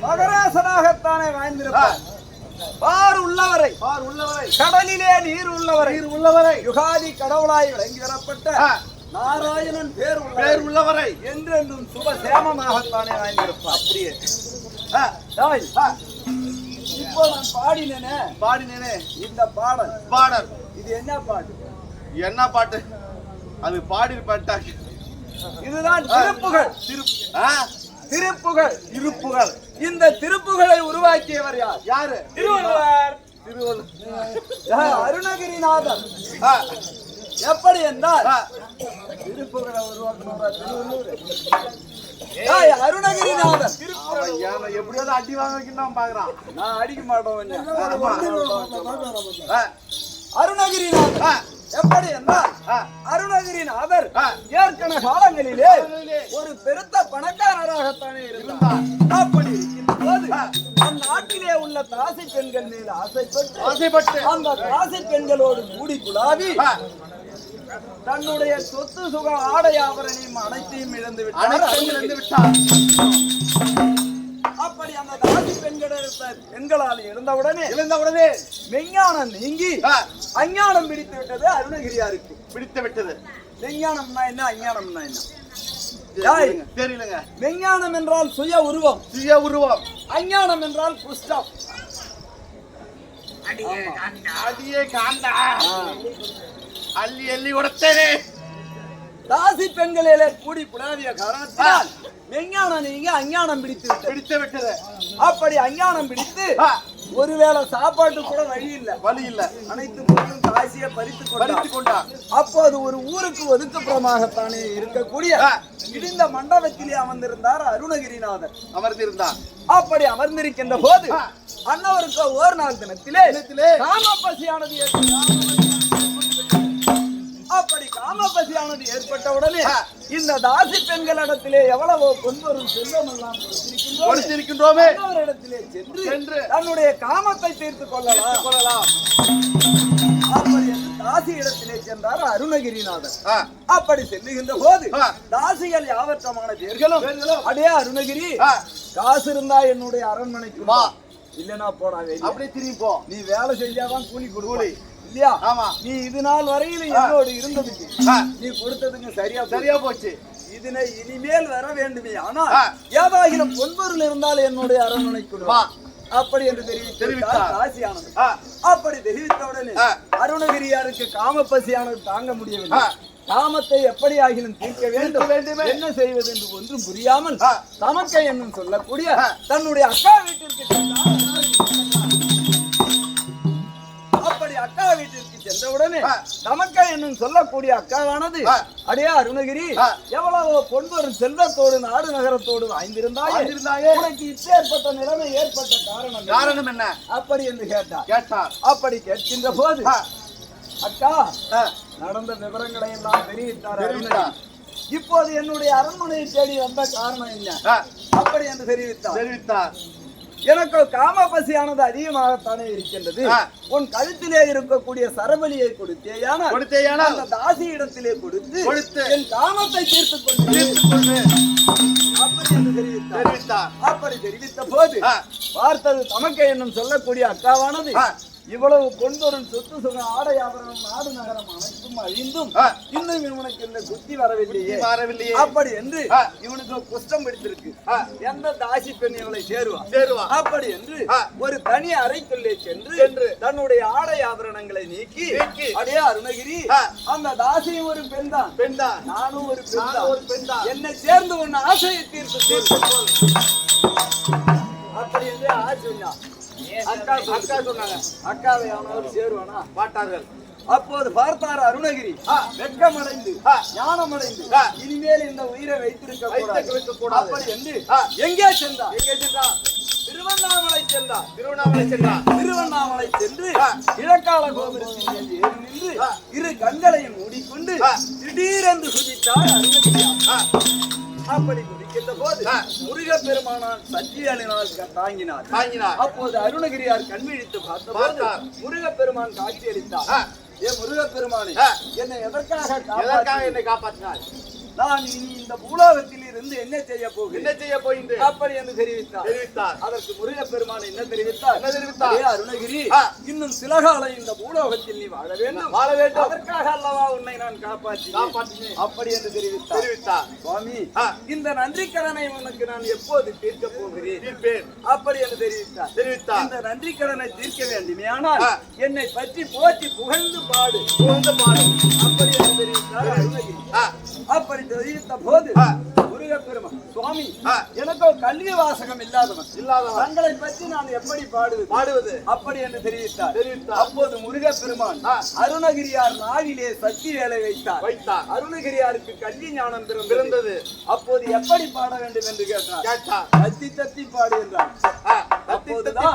மகராசனாகத்தானே வாழ்ந்திருப்பார். பார் உள்ளவரை கடலிலே நீர் உள்ளவரை யுகாதி கடவுளாய் விளங்கி வரப்பட்ட நாராயணன் பேர் உள்ளவரை என்றென்றும் சுபசேமமாகத்தானே வாழ்ந்திருப்பார். அப்படியே இப்போ நான் பாடினேனே இந்த பாடல் இது என்ன பாட்டு? அது பாடி பாட்டாங்க. இதுதான் திருப்புகள். இந்த திருப்புகளை உருவாக்கியவர் யாரு? திருவள்ளுவர். அருணகிரிநாதர். எப்படி என்றால் திருப்புகளை உருவாக்கினவர் திருவள்ளுவர். அருணகிரிநாதர் எப்படியாவது அடி வாங்க பாக்குறான். நான் அடிக்க மாட்டோம். அருணகிரிநாதர் எப்படி என்றால் அருணகிரிநாதர் ஏற்கனவே காலங்களிலே ஒரு பெருத்த பணக்காரராகத்தானே இருந்தார். அப்படி இருக்கின்ற போது அந்நாட்டிலே உள்ள தாசி பெண்கள் மேல் ஆசைப்பட்டு அந்த தாசி பெண்களோடு கூடி குழாவி தன்னுடைய சொத்து சுக ஆடை ஆபரணையும் அனைத்தையும் இழந்து விட்டார். அப்படி அந்த தாசி பெண்களால் இழந்தவுடனே மெஞ்ஞானம் நீங்கி அஞ்ஞானம் பிடித்து விட்டது அருணகிரியாருக்கு. பிடித்து விட்டது. மெஞ்ஞானம்னா என்ன, அஞ்ஞானம்னா என்ன தெரியலங்க. மெஞ்ஞானம் என்றால் சுய உருவம், அஞ்ஞானம் என்றால் புஷ்டம். அடியே காண்டா அள்ளி அள்ளி உடத்தேனே. தாசி பெண்களிலே கூடி புலாவிய காரணத்தால் மெஞ்ஞானம் நீங்க அஞ்ஞானம் பிடித்து விட்டது. அப்படி அஞ்ஞானம் பிடித்து ஒருவேளை சாப்பாட்டு கூட வழி இல்ல. அனைத்து பொருளும் காசியை பறித்து கொண்டார். அப்போது ஒரு ஊருக்கு ஒதுக்குப்புறமாகத்தானே இருக்கக்கூடிய இடிந்த மண்டபத்திலே அமர்ந்திருந்தார் அருணகிரிநாதர். அப்படி அமர்ந்திருக்கின்ற போது அன்னவருக்கு ஒரு நாள் தினத்திலே காமப்பசியானது ஏற்பட்டவுடனே இந்த தாசி பெண்களிடத்திலே எவ்வளவோ பொன்பொருள் செல்வம் எல்லாம் கொடுத்திருக்கின்றோமே, அவரிடத்திலே சென்று தன்னுடைய காமத்தை தீர்த்துக் கொள்ளலாம். அப்படி தாசி இடத்திலே சென்றார் அருணகிரிநாதர். அப்படி செல்லுகின்ற போது தாசிகள் யாவற்றமான பேர்களும் அடே அருணகிரி, காசு இருந்தா என்னுடைய அரண்மனைக்கு வா, இல்லனா போடா வெளிய. அப்படியே திரும்பி போ. நீ வேலை செஞ்சாதான் கூலி கொடுக்கூலி இல்லையா? ஆமா. நீ இது நாள் வரையில என்னோடு இருந்ததுக்கு நீ கொடுத்ததுக்கு சரியா போச்சு. இதனை இனிமேல் வர வேண்டுமே. ஆனால் ஏதாகிலும் பொன்பொருள் இருந்தால் என்னுடைய அரண்மனைக்கு வா அப்படி என்று தெரிவித்தார் ராசியானது. அப்படி தெரிவித்தவுடனே அருணகிரியாருக்கு காமப்பசியானது தாங்க முடியவில்லை. காமத்தை எப்படி ஆகிலும் தீர்க்க வேண்டும், என்ன செய்வது என்று ஒன்றும் புரியாமல் தமக்கை என்னும் சொல்லக்கூடிய தன்னுடைய அக்கா வீட்டிற்கு சென்றார். அப்படி அக்கா வீட்டிற்கு சென்றவுடனே தமக்கை என்னும் சொல்லக்கூடிய அக்காவானது, அடையா அருணகிரி, எவ்வளவு பொன்பொருள் செல்வத்தோடு நாடு நகரத்தோடு வாய்ந்திருந்தாயே உனக்கு இப்பேற்பட்ட நிலைமை ஏற்பட்ட காரணம் என்ன அப்படி என்று கேட்டார். அப்படி கேட்கின்ற போது அக்கா நடந்த விவரங்களை எல்லாம் தெரிவித்தார். இப்போது என்னுடைய அரண்மனையை தேடி வந்த காரணம் என்ன அப்படி என்று தெரிவித்தார். எனக்கு காமபசியானது அதிகமாகத்தானே இருக்கின்றது. உன் கழுத்திலே இருக்கக்கூடிய சரபலியை கொடுத்தேயான அந்த தாசி இடத்திலே கொடுத்து என் காமத்தை தீர்த்துக் கொண்டு அப்படி என்று தெரிவித்தார். அப்படி தெரிவித்த போது பார்த்தது தமக்கை என்னும் சொல்லக்கூடிய அக்காவானது, இவ்வளவு பொன்பொருள் சொத்து சுகம் ஆடை ஆபரணம் நாடு நகரம் அனைத்தும் அழிந்தும் இன்னும் இவனுக்கு இந்த புத்தி வரவில்லையே. அப்படி என்று இவனுக்கு குஷ்டம் பிடித்திருக்கு. எந்த தாசி பெண் இவளை சேருவா அப்படி என்று ஒரு தனி அறைக்குள்ளே சென்று தன்னுடைய ஆடை ஆபரணங்களை நீக்கி, அடையா அருணகிரி, அந்த தாசியும் ஒரு பெண் தான், நானும் ஒரு பெண் தான், என்னை சேர்ந்து உன் ஆசையை தீர்த்து அப்படி என்று ஆசையா அக்கா சொன்னாங்க. அக்காவை அவனோடு சேருவானா மாட்டார்கள். அப்போது பார்த்தார் அருணகிரி வெட்கமடைந்து ஞானமடைந்து இனிமேல் இந்த உயிரை வைத்திருக்க கூடாது. அப்படி என்று எங்கே சென்றார்? திருவண்ணாமலை சென்று இலக்கால கோபுரத்தில் ஏறி நின்று இரு கண்களையும் மூடிக்கொண்டு திடீரென்று குதித்தார் அருணகிரியார். அப்படி குதிக்கின்ற போது முருகப்பெருமானார் சக்தியாலினால் தாங்கினார். அப்போது அருணகிரியார் கண்விழித்து பார்த்தபோது முருகப்பெருமான் காட்சி அளித்தார். ஏ முருகப்பெருமானே, என்னை எதற்காக என்னை காப்பாற்றினார்? நான் இனி இந்த பூலோகத்தில் இருந்து என்ன செய்ய போகின்றேன் அப்படி என்று தெரிவித்தார். அதற்கு முருகப்பெருமான் என்ன தெரிவித்தார்? அருணகிரி, இன்னும் சில காலம் இந்த பூலோகத்தில் நீ வாழ வேண்டும். அதற்காக அல்லவா உன்னை நான் காப்பாற்றினேன் அப்படி என்று தெரிவித்தார். சுவாமி, இந்த நன்றி கடனை உனக்கு நான் எப்போது தீர்க்க போகிறேன் அப்படி என்று தெரிவித்தார். இந்த நன்றி கடனை தீர்க்க வேண்டுமே ஆனால் என்னை பற்றி போற்றி புகழ்ந்து பாடு அப்படி என்று தெரிவித்தார் அருணகிரி. அப்படி தெரிவித்த போது முருகப்பெருமான், சுவாமி, எனக்கோ கல்வி வாசகம் இல்லாதவன் தங்களை பற்றி நான் எப்படி பாடுவது அப்படி என்று தெரிவித்தார். அப்போது முருகப்பெருமான் அருணகிரியார் நாவிலே சக்தி வேலை வைத்தார். அருணகிரியாருக்கு கல்வி ஞானம் பிறந்தது. அப்போது எப்படி பாட வேண்டும் என்று கேட்டார். தத்தி தத்தி பாடு என்றார். அப்போதுதான்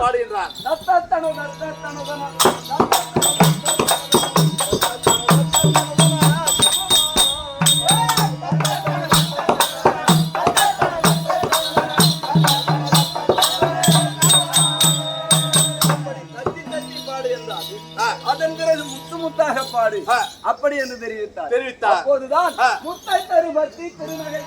அதன் பிறகு முத்து முத்தாக பாடு அப்படி என்று தெரிவித்தார். அப்போதுதான் முத்தை தருபத்தி திருநகை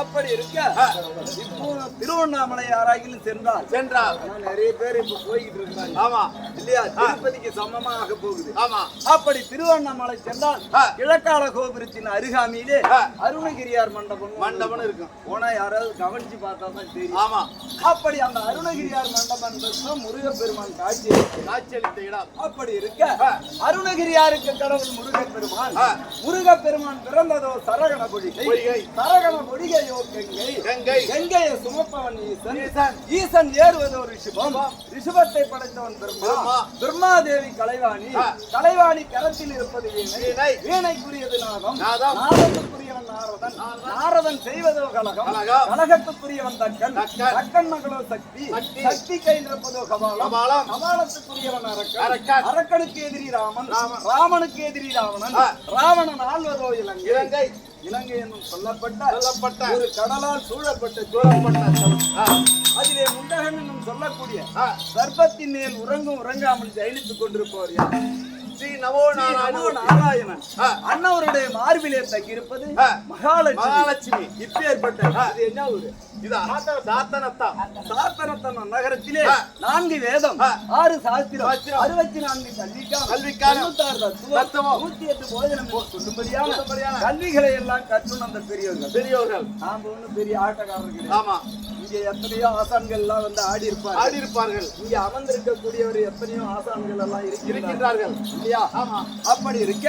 அப்படி இருக்க இப்போ திருவண்ணாமலை யாராகிலும் சென்றால் நிறைய பேர் இப்ப போய்கிட்டு இருக்காங்க. ஆமா இல்லையா? திருப்பதிக்கு சமமாக போகுது. ஆமா. அப்படி திருவண்ணாமலை சென்றால் கிழக்கால கோபுரத்தின் அருகாமையிலே அருணகிரியார் மண்டபம் இருக்கும். போனா யாராவது கவனிச்சு பார்த்தா தான் தெரியும். ஆமா. அப்படி அந்த அருணகிரியார் மண்டபம் முருகப்பெருமான் காட்சி அளித்த இடம். அப்படி இருக்க அருணகிரியாருக்கு கடவுள் முருகப்பெருமான் பிறந்ததோ சரகண பொடிகை. சரகண பொடிகையோ கங்கை. கங்கையை சுமப்பவன் ஈசன் ஏறுவதோ ரிஷபம். ரிஷபத்தை படைத்தவன் பிரம்மாதேவி கலைவாணி கரத்தில் இருப்பது வீணை. வீணைக்குரியது நாதம். நாதத்துக்குரியவன் நாரதன் செய்வதோ கலகம். கலகத்துக்குரியவன் தக்கன் மகளோ சக்தி. சக்தி கையில் இருப்பதோ கபாலம். கபாலத்துக்குரியவன் அரக்கன். அரக்கனுக்கு எதிரி ராமன். ராமனுக்கு எதிரி ராவணன். ராவணன் ஆள்வதோ இலங்கை. இலங்கை என்னும் சொல்லப்பட்ட ஒரு கடலால் சூழப்பட்ட அதிலே முண்டகன் என்னும் சொல்லக்கூடிய சர்ப்பத்தின் மேல் உறங்காமல் ஜெயிலித்துக் கொண்டிருப்பவர் யார்? ஸ்ரீ நமோ நாராயணன். அண்ணவருடைய மார்பிலே தங்கியிருப்பது மகாலட்சுமி. இப்பேற்பட்ட இது என்ன ஊரு? சாத்தனத்தம் நகரத்திலே 4 வேதம் 6 சாஸ்திரம் 64 கல்விக்கான 96 தத்துவம் 108 போதனம் சொல்லும்படியான கல்விகளை எல்லாம் கற்றுணர்ந்த பெரியவர்கள். நாம ஒண்ணும் பெரிய ஆட்டக்காரர்கள். ஆமா, இங்க எத்தனையோ ஆசான்கள் எல்லாம் வந்து ஆடி இருப்பார்கள். இங்க அமர்ந்திருக்கக்கூடியவர் எத்தனையோ ஆசான்கள் எல்லாம் இருக்கின்றார்கள் இல்லையா? ஆமா. அப்படி இருக்க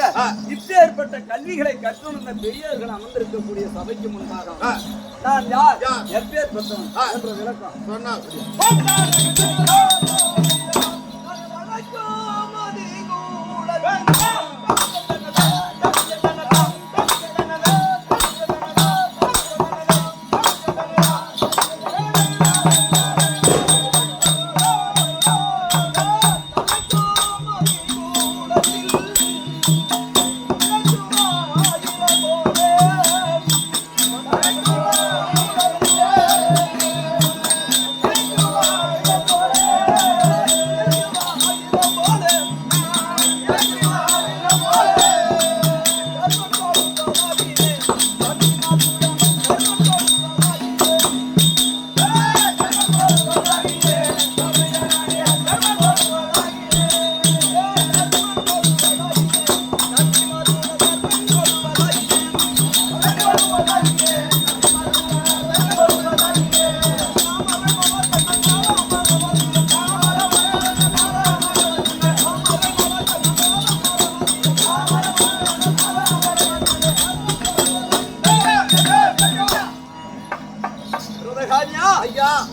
இப்பேற்பட்ட கல்விகளை கற்றுணர்ந்த பெரியவர்கள் அமர்ந்திருக்கக்கூடிய சபைக்கு முன்பாக நான் யார், எப்பேற்பட்டவன் என்ற விளக்கம் சொன்னால்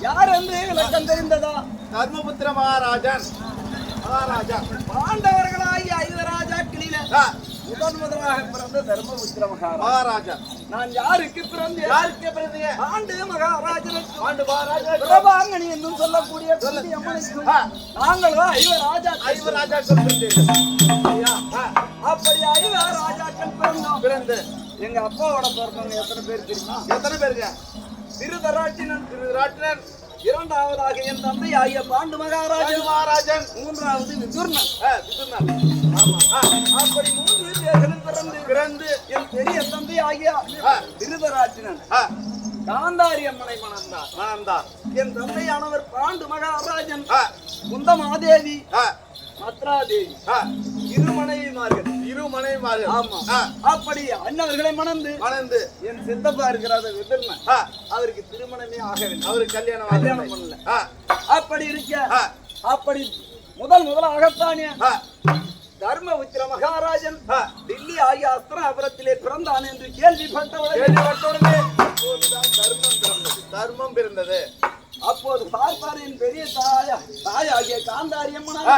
யார் என்று விளக்கம் தெரிந்ததா? தர்மபுத்திர மகாராஜன். பாண்டவர்களாகிய 5 ராஜாக்களில முதலாக பிறந்த தர்மபுத்திர மகாராஜா. நான் யாருக்கு பிறந்தேன்? பாண்டு மகாராஜனுக்கு பிரபாங்கனி என்றும் சொல்லக்கூடிய நாங்களோ 5 ராஜாக்கள் அப்படி 5 ராஜாக்கள் பிறந்து எங்க அப்பாவோட பிறந்தவங்க எத்தனை பேர் தெரியுமா? எத்தனை பேருங்க? திருதராட்டினன், இரண்டாவதாக என் தந்தை ஆகிய பாண்டு மகாராஜன், மூன்றாவது விதுர்ணன். அப்படி 3 பேர்களும் பிறந்து என் பெரிய தந்தை ஆகிய திருதராட்டினன் காந்தாரி அம்மனை மணந்தார். என் தந்தையானவர் பாண்டு மகாராஜன் குந்தமாதேவி, மத்ராதேவி, இரு மனைவிமார்கள். ஆமா. அப்படி அண்ணவர்களை மணந்து என் சித்தப்பா இருக்கிறார் விதுர்ணன், அவருக்கு திருமணமே ஆகவில்லை. அவருக்கு கல்யாணம் பண்ணல. அப்படி இருக்க அப்படி முதலாகத்தானே தர்மபுத்திர மகாராஜன் டில்லி ஆகிய அஸ்திராபுரத்திலே பிறந்தான் என்று கேள்விப்பட்டவுடனே தர்மம் பிறந்தது. அப்போது பார்ப்பாரின் பெரிய தாயாகிய காந்தாரி அம்மனா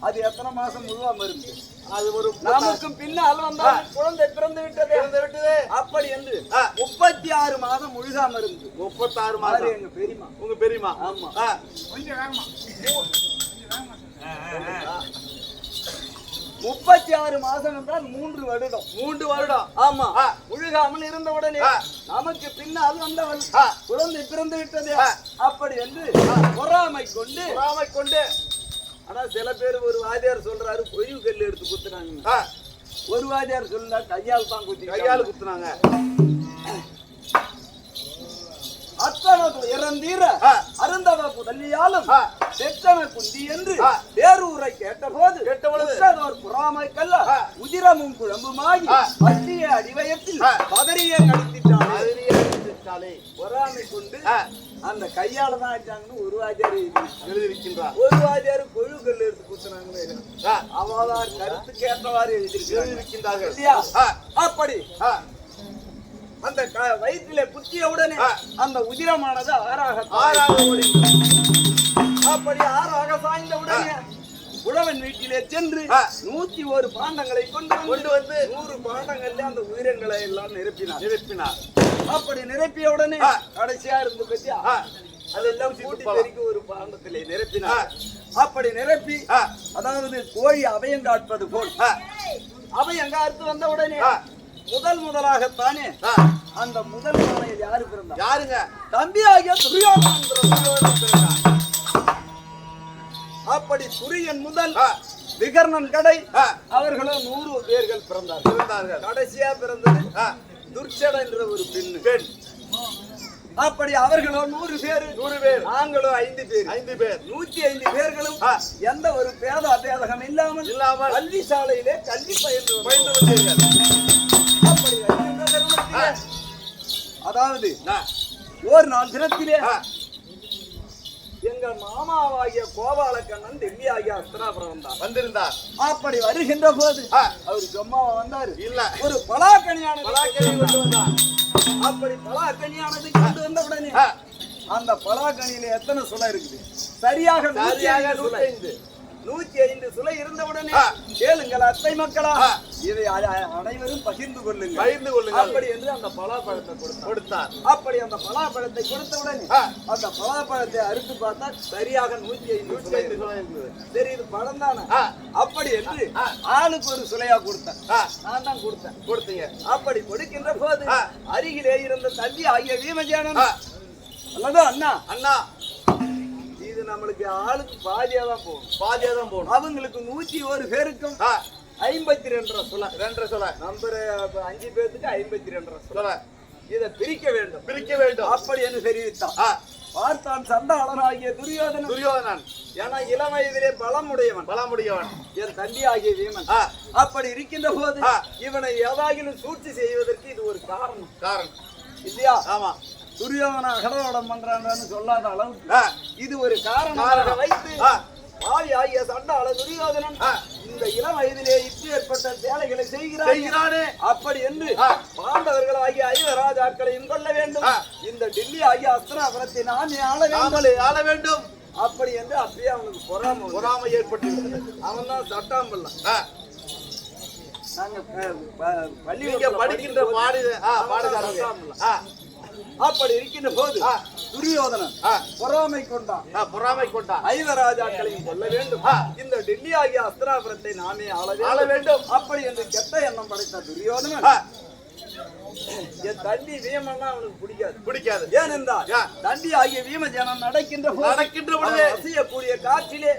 அது எத்தனை மாசம் முழுவா மருந்து? அது ஒரு நமக்கும் பின்னால் வந்தால் குழந்தை பிறந்து விட்டது. அப்படி என்று 36 மாதம் முழுகாம இருந்து 36 மாதம். எங்க பெரியமா, உங்க பெரியமா? ஆமா. கொஞ்சம் வேகமா. 36 மாதம் என்றால் 3 வருடம். ஆமா. முழுகாமல் இருந்த உடனே நமக்கு பின்னால் வந்தவள் குழந்தை பிறந்து விட்டது. அப்படி என்று பொறாமை கொண்டு ஆனா சில பேர் ஒரு வாதியார் சொல்றாரு பொய்வு கல் எடுத்து குத்துனாங்க. ஒரு வாதியார் சொல்ல கையால் தான் குத்துனாங்க. அத்தனது இறந்தீர அருந்தவ புதல்லியாலும் செத்தன குந்தி என்று வேறூரை கேட்டபோது புறாமைக்கல்ல உதிரமும் குழம்புமாகி பற்றிய அடிவயத்தில் பதறிய கழித்திட்டாலே பொறாமை கொண்டு அந்த கையால தான் ஆச்சாங்கன்னு ஒரு வாத்தியார் எழுதியிருக்கின்றார். ஒரு வாத்தியார் கொழு கல் எடுத்து குத்துனாங்க. அவளார் கருத்து கேட்டவாறு எழுதியிருக்கின்றார்கள். அப்படி அந்த வயிற்றிலே குத்திய உடனே அந்த உதிரமானது ஆறாக ஓடி அப்படி ஆறாக சாய்ந்த உடனே உழவன் வீட்டிலே சென்று 101 பாண்டங்களை கொண்டு வந்து 100 பாண்டங்கள்ல அந்த உயிரங்களை எல்லாம் நிரப்பினார். அப்படி நிரப்பிய உடனே கடைசியா இருந்து பத்தியா அதெல்லாம் கூட்டி பெருக்கி ஒரு பாண்டத்திலே நிரப்பினார். அப்படி நிரப்பி அதாவது கோழி அபயம் காட்பது போல் அபயம் காத்து வந்த உடனே முதலாகத்தானே ஆ, அந்த முதல் மகனில் யாரு பிறந்தா? யாருங்க? தம்பியாகிய துரியோதனன் பிறந்தான். துரியோதனன் பிறந்தான். அப்படி துரியன் முதல் ஆ, விகர்ணன் கடை ஆ, அவர்களும் 100 பேர்கள் பிறந்தார்கள். பிறந்தார்கள். கடைசியா பிறந்தது ஆ, துர்ச்சட என்ற ஒரு பெண். பெண். அப்படி அவர்களும் 100 பேர், 100 பேர். நாங்களும் 5 பேர். 5 பேர். 105 பேர்களும் ஆ, எந்த ஒரு பேதகம் இல்லாமல் இல்லாமல் கல்வி சாலையிலே கல்வி பயின்று பயின்று வந்தீர்கள். அப்படி வருகின்ற தருணத்திலே, அதாவது ஆ, ஒரு நாள் தினத்திலே ஆ, எங்கள் மாமாவாகிய கோபாலக்கண்ணன் டெல்லி ஆகிய அஸ்தினாபுரம் வந்தார். வந்திருந்தார். அப்படி வருகின்ற போது ஆ, அவர் சும்மாவா வந்தாரு? இல்ல, ஒரு பலாக்கனியான பலாக்கனியை கொண்டு வந்தார். அப்படி பலாக்கனியானதை கொண்டு வந்த உடனே ஆ, அந்த பலாக்கனியில எத்தனை சுளை இருக்குது? சரியாக சரியாக 105. 105 சுளை இருந்த உடனே ஆ, கேளுங்கள் அத்தை மக்களா, ஆ, இதை அனைவரும் பகிர்ந்து கொள்ளுங்கள். பகிர்ந்து கொள்ளுங்கள். அப்படி என்று அந்த பலாப்பழத்தை கொடுத்தார். கொடுத்தார். அப்படி அந்த பலாப்பழத்தை கொடுத்த உடனே ஆ, அந்த பலாப்பழத்தை அறுத்து பார்த்தா சரியாக 105 சுளை 105 இருந்தது. சுளை இருந்தது. சரி இது பழம் தானே, ஆ, அப்படி என்று ஆ, ஆளுக்கு ஒரு சுளையா கொடுத்தேன். ஆ, நான் தான் கொடுத்தேன். கொடுத்தீங்க. அப்படி கொடுக்கின்ற போது ஆ, அருகிலே இருந்த தம்பி ஆகிய வீமஜானன் ஆ, அல்லது அண்ணா, அண்ணா இது நம்மளுக்கு ஆளுக்கு பாதியா தான் போகும். பாதியா தான் போகணும். அவங்களுக்கு 101 பேருக்கும் ஆ, 52 சுளை. 2 சொல்ல. நம்பர் 5 பேருக்கு 52 சுளை. சொல்ல. இதை பிரிக்க வேண்டும். பிரிக்க வேண்டும். அப்படி என்று தெரிவித்தான். ஆ, பார்த்தான் சண்டாளனாகிய துரியோதனன். துரியோதனன் ஏன்னா இளம் வயதிலே பலமுடையவன் பலமுடியவன். என் தம்பி ஆகிய வீமன். ஆ, அப்படி இருக்கின்ற போது ஆ, இவனை ஏதாகிலும் சூழ்ச்சி செய்வதற்கு இது ஒரு காரணம் காரணம். இல்லையா? ஆமா. துரியோதன அகடோடம் பண்றான்னு சொல்லாத அளவுக்கு ஆ, இது ஒரு காரணமாக காரணம். வைத்து ஆ, பாவி ஆகிய சண்டாள துரியோதனன் ஆ, இந்த இளம் வயதிலே இட்டு ஏற்பட்ட வேலைகளை செய்கிறான். செய்கிறானே. அப்படி என்று ஆ, பாண்டவர்கள் ஆகிய 5 ராஜாக்களையும் கொள்ள வேண்டும். ஆ, இந்த டெல்லி ஆகிய அஸ்தினாபுரத்தை நாமே ஆள வேண்டும். நாமளே ஆள வேண்டும். அப்படி என்று அப்படியே அவனுக்கு பொறாமை வந்தது. பொறாமை ஏற்பட்டு அவன் தான் சட்டாம்பல்ல. நாங்க நீங்க படிக்கின்ற பாடுகாரங்க. ஆ, அப்படி இருக்கின்ற போது ஆ, துரியோதனன் ஆ, பொறாமை கொண்டான். ஆ, பொறாமை கொண்டான். 5 ராஜாக்களையும் கொல்ல வேண்டும். ஆ, இந்த டெல்லி ஆகிய அஸ்தினாபுரத்தை நாமே ஆள ஆள வேண்டும். அப்படி என்று கெட்ட எண்ணம் படைத்த துரியோதனன் ஆ, என் தம்பி வீமன்னா அவனுக்கு பிடிக்காது. பிடிக்காது. ஏனென்றால் ஆ, தம்பி ஆகிய வீமஜனம் நடக்கின்ற போது நடக்கின்ற பொழுது அவன் அசையக்கூடிய காற்றிலே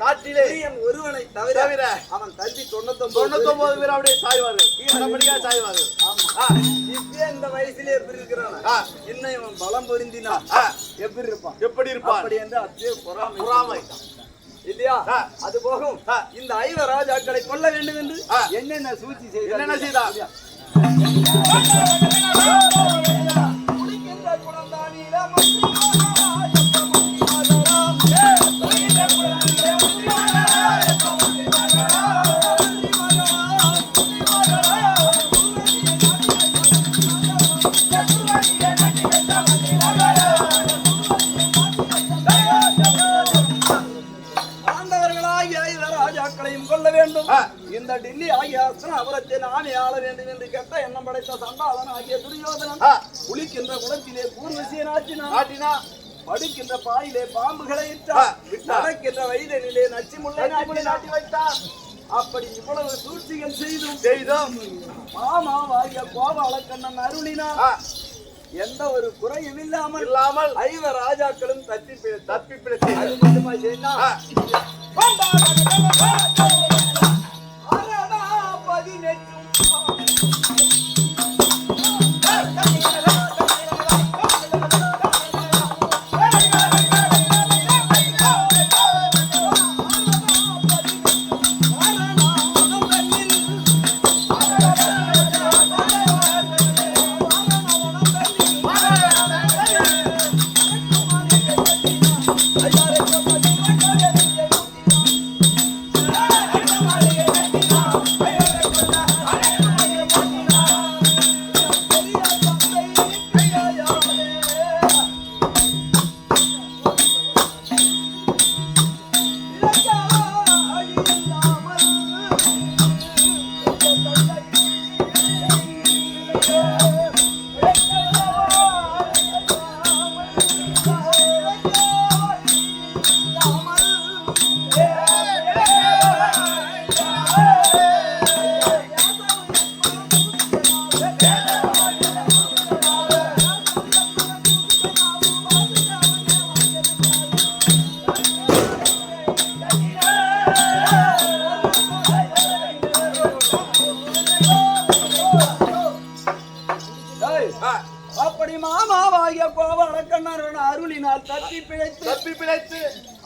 துரியன் ஒருவனை தவிர தவிர அவன் தம்பி 99 பேர் அப்படியே சாய்வார்கள். கீழபடியா சாய்வார்கள். ஆமா. ஆ, இப்பயே இந்த வயசுல எப்படி இருக்கிறான்? ஆ, இன்னும் இவன் பலம் பொருந்தினா ஆ, எப்படி இருப்பான்? எப்படி இருப்பான்? அப்படி என்று அப்படியே பொறாமை பொறாமை. இல்லையா? ஆ, அது போகும். ஆ, இந்த 5 ராஜாக்களை கொல்ல வேண்டும் என்று ஆ, என்னென்ன சூழ்ச்சி என்னென்ன செய்தார்? செய்தார்? இல்லையா? குடிக்கின்ற குழந்தானில பாண்டவர்களாகிய 5 ராஜாக்களையும் கொல்ல வேண்டும். ஆ, இந்த டெல்லி ஆகிய அஸ்தினாபுரத்தை நாமே ஆள வேண்டும் என்று கெட்ட எண்ணம் படைத்த சண்டாளன் ஆகிய துரியோதனன் ஆ, குளிக்கின்ற குளத்திலே கூர்வசியனாச்சினான். ஆட்டினா. படுக்கின்ற பாயிலே பாம்புகளை ஆ, இட்டான். விட்டான். நடக்கின்ற வயதிலே நச்சு முல்லை நச்சுமுல்லை நாட்டி வைத்தான். அப்படி இவ்வளவு சூழ்ச்சிகள் செய்தும் செய்தோம். மாமாவாகிய கோபாலக்கண்ணன் அருளினான். ஆ, எந்த ஒரு குறையும் இல்லாமல் இல்லாமல் 5 ராஜாக்களும் தப்பி பிழைத்தார். தப்பி பிழைத்தீர்கள். அது மட்டுமா செய்தான்? ஆ, தப்பி பிழைத்து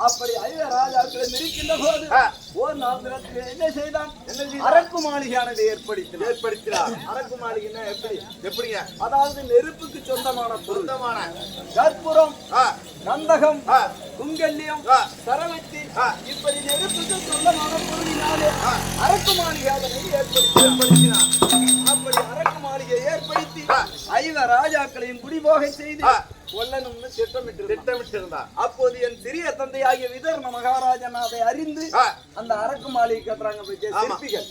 அப்படி ஐவ ராஜாக்களை இருக்கின்ற போது ஒரு நாள் தினத்திலே என்ன செய்தான்? அரக்கு மாளிகையானதை ஏற்படுத்தினார். அரக்கு மாளிகைன்னா எப்படிங்க? அதாவது நெருப்புக்கு சொந்தமான சொந்தமான கற்பூரம், கந்தகம், குங்கல்யம், சரவெட்டி இப்படி நெருப்புக்கு சொந்தமான பொருளினாலே அரக்கு மாளிகை அதனை ஏற்படுத்தினார். அப்படி அரக்கு மாளிகையை ஏற்படுத்தி ஐவ ராஜாக்களையும் குடிபோக செய்து கொல்லணும்னு திட்டமிட்டிருந்தார். அப்போது என் சிறிய தந்தையாகிய விதர்ண மகாராஜன் அதை அறிந்து அந்த அரக்கு மாளிகை கட்டுறாங்க சிற்பிகள்.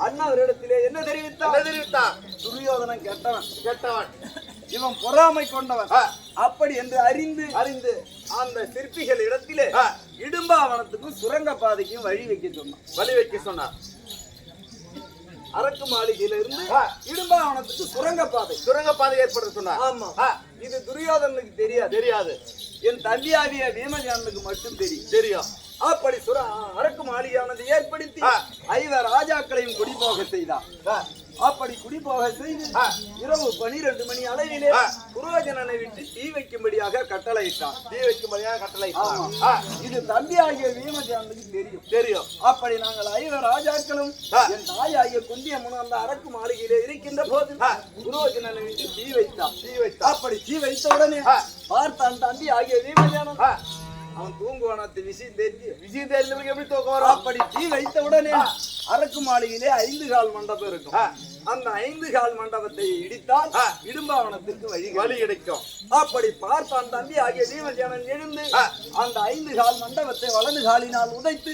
அண்ணாவரிடத்திலே என்ன தெரிவித்தார்? துரியோதனன் கெட்டவன், இவன் பொறாமை கொண்டவன் அப்படி என்று அறிந்து அந்த சிற்பிகள் இடத்திலே இடும்பாவனத்துக்கும் சுரங்க பாதைக்கும் வழி வைக்க சொன்னார். அரக்கு மாளிகையில இருந்து இடும்பாவனத்துக்கு சுரங்கப்பாதை ஏற்படுத்த சொன்னார். ஆமா, இது துரியோதனுக்கு தெரியாது. என் தம்பியாகிய பீமசேனனுக்கு மட்டும் தெரியும். அப்படி அரக்கு மாளிகையானது ஏற்படுத்தி ஐவ ராஜாக்களையும் குடிபோக செய்தார். அப்படி குடிபோக செய்து இரவு 12 மணி அளவிலே புரோஜனனை விட்டு தீ வைக்கும்படியாக கட்டளையிட்டார். இது தம்பியாகிய பீமசேனனுக்கு தெரியும். அப்படி நாங்கள் ஐவ ராஜாக்களும் என் தாயாகிய குந்தியம்மனும் அந்த அரக்கு மாளிகையிலே இருக்கின்ற போது புரோஜனனை விட்டு தீ வைத்தார். அப்படி தீ வைத்த உடனே பார்த்தான் தம்பி ஆகிய பீமசேனன். அவன் தூங்குவானத்து விஷயம் தெரிஞ்சு எப்படி தூக்கம் வரும்? அப்படி தீ வைத்த உடனே அரக்கு மாளிகையிலே 5 கால் மண்டபம் இருக்கும். அந்த 5 கால் மண்டபத்தை இடித்தால் இடும்பாவனத்திற்கு வழி கிடைக்கும். அப்படி பார்த்தான் தம்பி ஆகிய பீமசேனன் எழுந்து அந்த 5 கால் மண்டபத்தை வலது காலினால் உதைத்து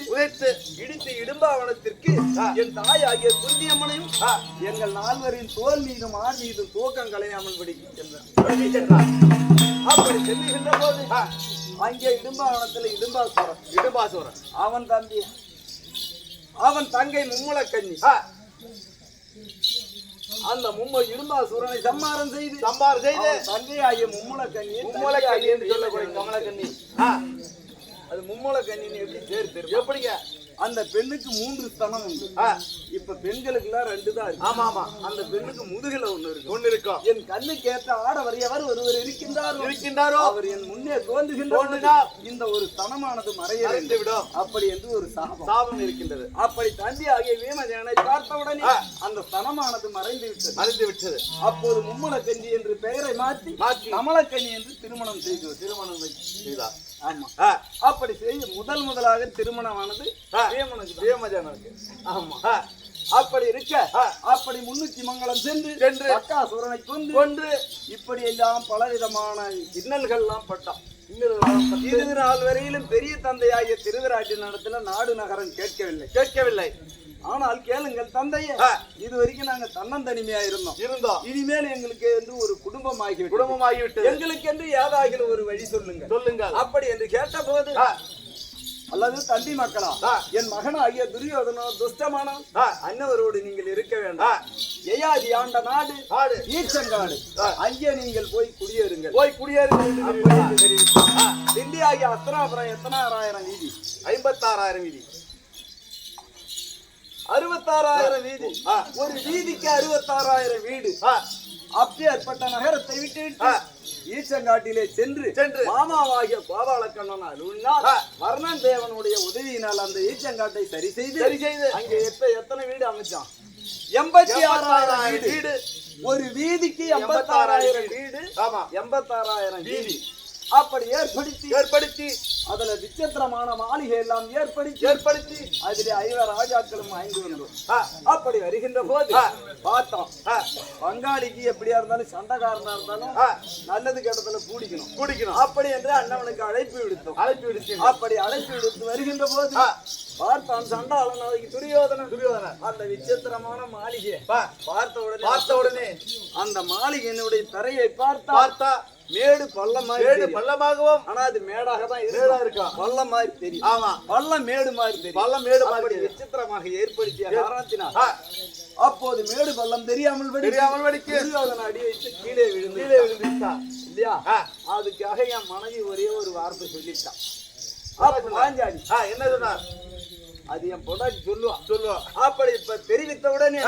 இடித்து இடும்பாவனத்திற்கு என் தாய் ஆகிய குந்தியம்மனையும் எங்கள் 4வரின் தோல் மீதும் ஆண் மீதும் தூக்கம் கலையாமல் சென்றார். அப்படி செல்லுகின்ற போது அங்கே இடும்பாவனத்தில் இடும்பாசூரன் அவன் தங்கை மும்மலக்கண்ணி அந்த இடும்பாசூரனை சம்மாரம் செய்து தங்கை ஆகிய மும்மலக்கண்ணி என்று சொல்லக்கூடிய கமலக்கண்ணி. அது மும்மலக்கண்ணின்னு எப்படி சேர்த்து எப்படிங்க? அந்த பெண்ணுக்கு 3 ஸ்தனம் உண்டு. இப்ப பெண்களுக்கு எல்லாம் 2 தான் இருக்கு. ஆமா, அந்த பெண்ணுக்கு முதுகுல ஒண்ணு இருக்கும். என் கண்ணுக்கு ஏற்ற ஆடவரியவர் ஒருவர் இருக்கின்றாரோ அவர் என் முன்னே தோன்றுகின்றார். இந்த ஒரு ஸ்தனமானது மறைந்து விடும் அப்படி என்று ஒரு சாபம் இருக்கின்றது. அப்படி தந்தி ஆகிய பீமசேனனை பார்த்தவுடனே அந்த ஸ்தனமானது மறைந்து விட்டது. அப்போது மும்மலக்கண்ணி என்று பெயரை மாற்றி கமலக்கண்ணி என்று திருமணம் செய்தார். ஆமா, அப்படி செய்து முதலாக திருமணமானது பீமசேனனுக்கு. ஆமா, அப்படி இருக்க அப்படி 300 மங்கலம் சென்று அக்காசுரனை கொன்று இப்படி எல்லாம் பலவிதமான இன்னல்கள் எல்லாம் பட்டான். இறுதி நாள் வரையிலும் பெரிய தந்தையாகிய திருவிராட்டின் இடத்துல நாடு நகரம் கேட்கவில்லை. ஆனால் கேளுங்கள் தந்தையே, இது வரைக்கும் நாங்க தன்னந்தனிமையா இருந்தோம். இனிமேல் எங்களுக்கு என்று ஒரு குடும்பமாகிவிட்டது. எங்களுக்கு என்று ஏதாவது ஒரு வழி சொல்லுங்க அப்படி என்று கேட்ட போது அல்லது தம்பி மக்களா, என் மகன் ஆகிய துரியோதனோ துஷ்டமான அன்னவரோடு நீங்கள் இருக்க வேண்டாம். யயாதி ஆண்ட நாடு ஈச்சங்காடு, அங்கே நீங்கள் போய் குடியேறுங்கள். தில்லி ஆகிய அஸ்தனாபுரம் 16,000 வீதி, 56,000 வீதி, 66,000 வீதி, ஒரு வீதிக்கு 66,000 வீடு. அப்பேற்பட்ட நகரத்தை விட்டு ஈச்சங்காட்டிலே சென்று மாமாவாகிய கோபாலக்கண்ணனால் வர்ணன் தேவனுடைய உதவியினால் அந்த ஈச்சங்காட்டை சரி செய்து அங்கே எத்தனை வீடு அமைச்சான்? 86,000 வீடு. ஒரு வீதிக்கு 86,000 வீடு. 86,000 வீதி அப்படி ஏற்படுத்தி அதுல விசித்திரமான மாளிகை எல்லாம் ஏற்படுத்தி அதிலே 5 ராஜாக்களும் 5 வந்தோம். அப்படி வருகின்ற போது பார்த்தோம், பங்காளிக்கு எப்படியா இருந்தாலும் சண்டைக்காரனா இருந்தாலும் நல்லது கெட்டதுல கூடிக்கணும் அப்படி என்று அண்ணவனுக்கு அழைப்பு விடுத்து அப்படி அழைப்பு விடுத்து வருகின்ற போது பார்த்தான் சண்டாளன் நாளைக்கு துரியோதனன் அந்த விசித்திரமான மாளிகையை பார்த்த உடனே அந்த மாளிகையினுடைய தரையை பார்த்தா மேடு பள்ளமாகவும், ஆனா அது மேடாக தான் இருக்கும். பள்ளம் மாதிரி தெரியும். ஆமா, பள்ளம் மேடு மாதிரி தெரியும். விசித்திரமாக ஏற்படுத்திய காரணத்தினால் அப்போது மேடு பள்ளம் தெரியாமல் துரியோதனன் அடி வைத்து கீழே விழுந்துட்டான் இல்லையா? அதுக்காக என் மனைவி ஒரே ஒரு வார்த்தை சொல்லிட்டான். பாஞ்சாலி என்ன சொன்னார்? அது என் பொண்டாட்டி சொல்லுவான். அப்படி இப்ப தெரிவித்த உடனே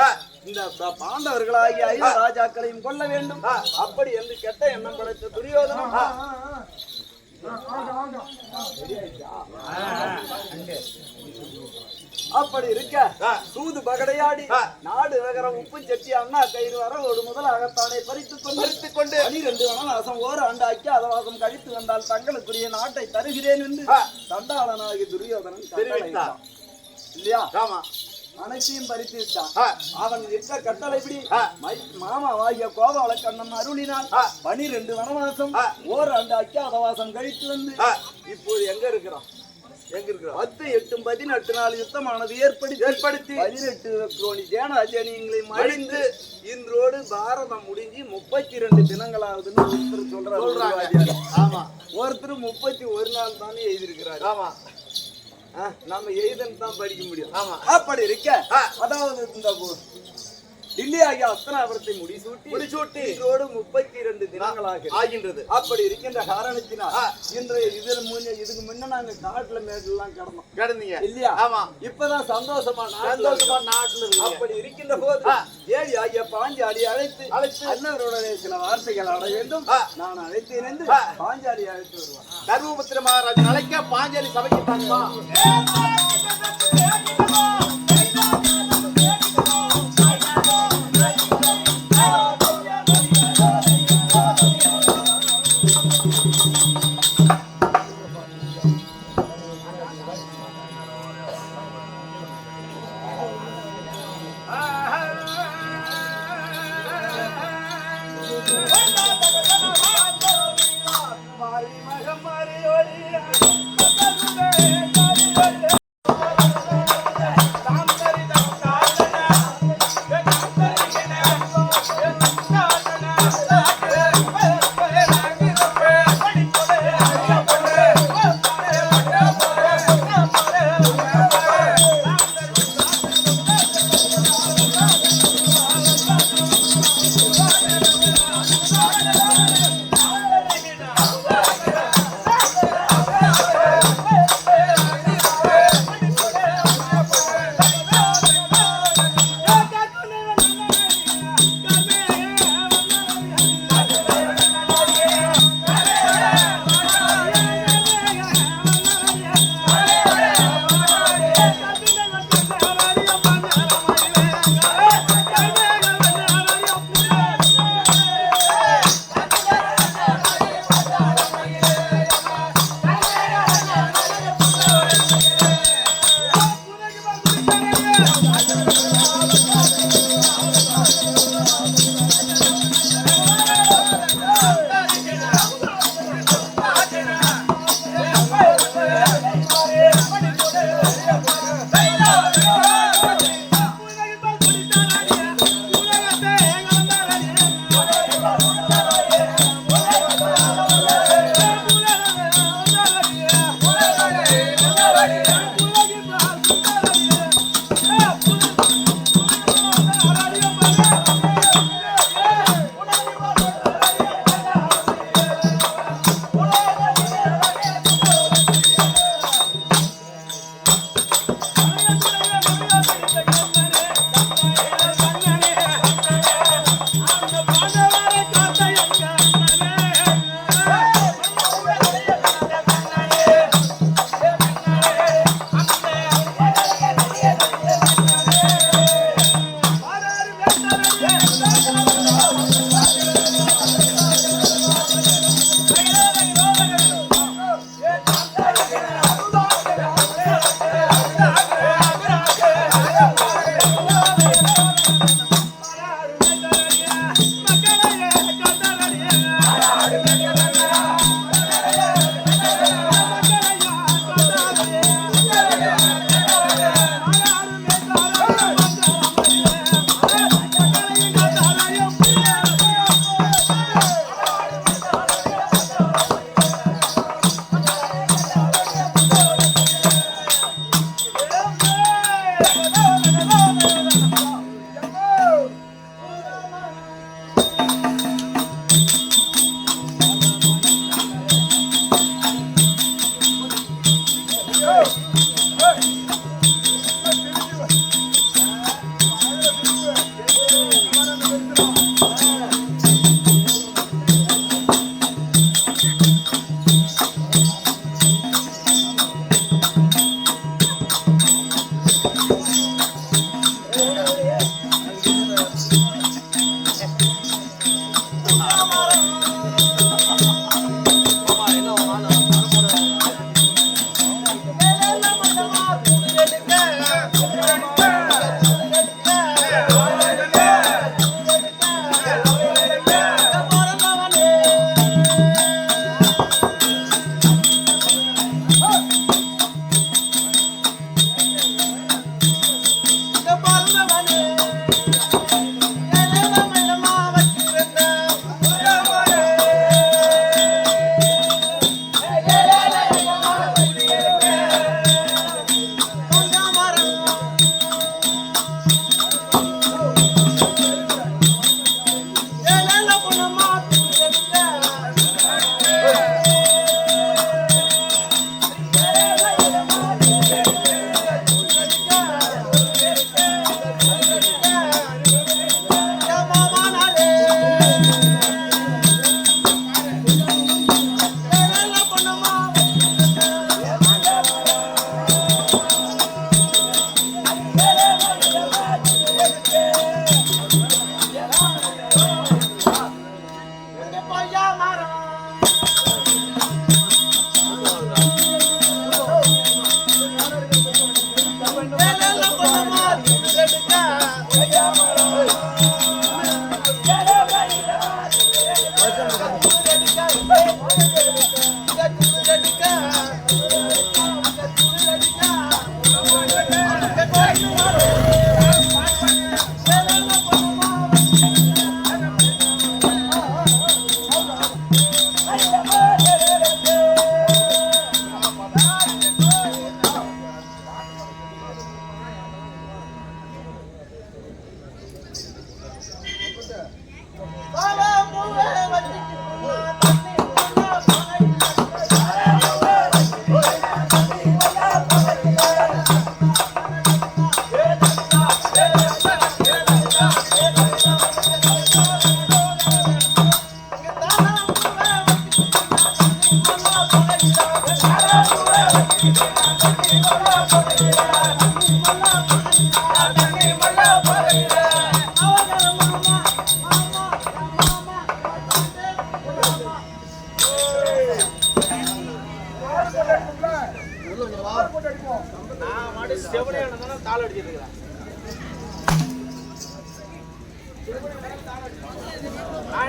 இந்த பாண்டவர்களாகிய 5 ராஜாக்களையும் கொல்ல வேண்டும் அப்படி என்று கெட்ட எண்ணம் படைத்த துரியோதனன் அப்படி இருக்க சூது பகடையாடி நாடு நகரம் உப்பு சட்டி அண்ணா கயிறு வர ஒரு முதல் அகத்தானை பறித்துக் கொண்டு 12 வனவாசம் ஓர் ஆண்டாக்கி அதவாசம் கழித்து வந்தால் தங்களுக்குரிய நாட்டை தருகிறேன் என்று தண்டாளனாகி துரியோதனன் தெரிவித்தான் இல்லையா? அனைத்தையும் பறித்து விட்டான். அவன் இட்ட கட்டளைப்படி மாமாவாகிய கோபால கண்ணன் அருளினால் 12 வனவாசம் ஓர் ஆண்டாக்கி அதவாசம் கழித்து வந்து இப்போது எங்க இருக்கிறான்? 10, 8, 18 நாள் யுத்தமானது ஏற்படுத்தி 18 கோடி சேனாஜனியங்களை மடிந்து இன்றோடு பாரதம் முடிஞ்சு 32 தினங்களாவதுன்னு ஒருத்தர் சொல்றாங்க. ஆமா, ஒருத்தர் 31 நாள் தானே எழுதியிருக்கிறாரு. ஆமா, நம்ம எழுதன் தான் படிக்க முடியும். ஆமா, அப்படி இருக்க அதாவது இந்த டில்லி ஆகிய அஸ்தனாபுரத்தை முடிசூட்டி இதோடு 32 தினங்களாக ஆகின்றது. அப்படி இருக்கின்ற காரணத்தினால் இன்றைய இதுக்கு முன்ன நாங்க காட்டுல மேடெல்லாம் கிடந்தீங்க இல்லையா? ஆமா, இப்பதான் சந்தோஷமா நாட்டுல இருக்கு. அப்படி இருக்கின்ற போது ஏழி ஆகிய பாஞ்சாலி அழைத்து அண்ணவருடைய சில வார்த்தைகள் அடைய வேண்டும். நான் அழைத்தேன் என்று பாஞ்சாலி அழைத்து வருவார். தர்மபுத்திர மகாராஜன் அழைக்க பாஞ்சாலி சபைக்கு தாங்கம்மா.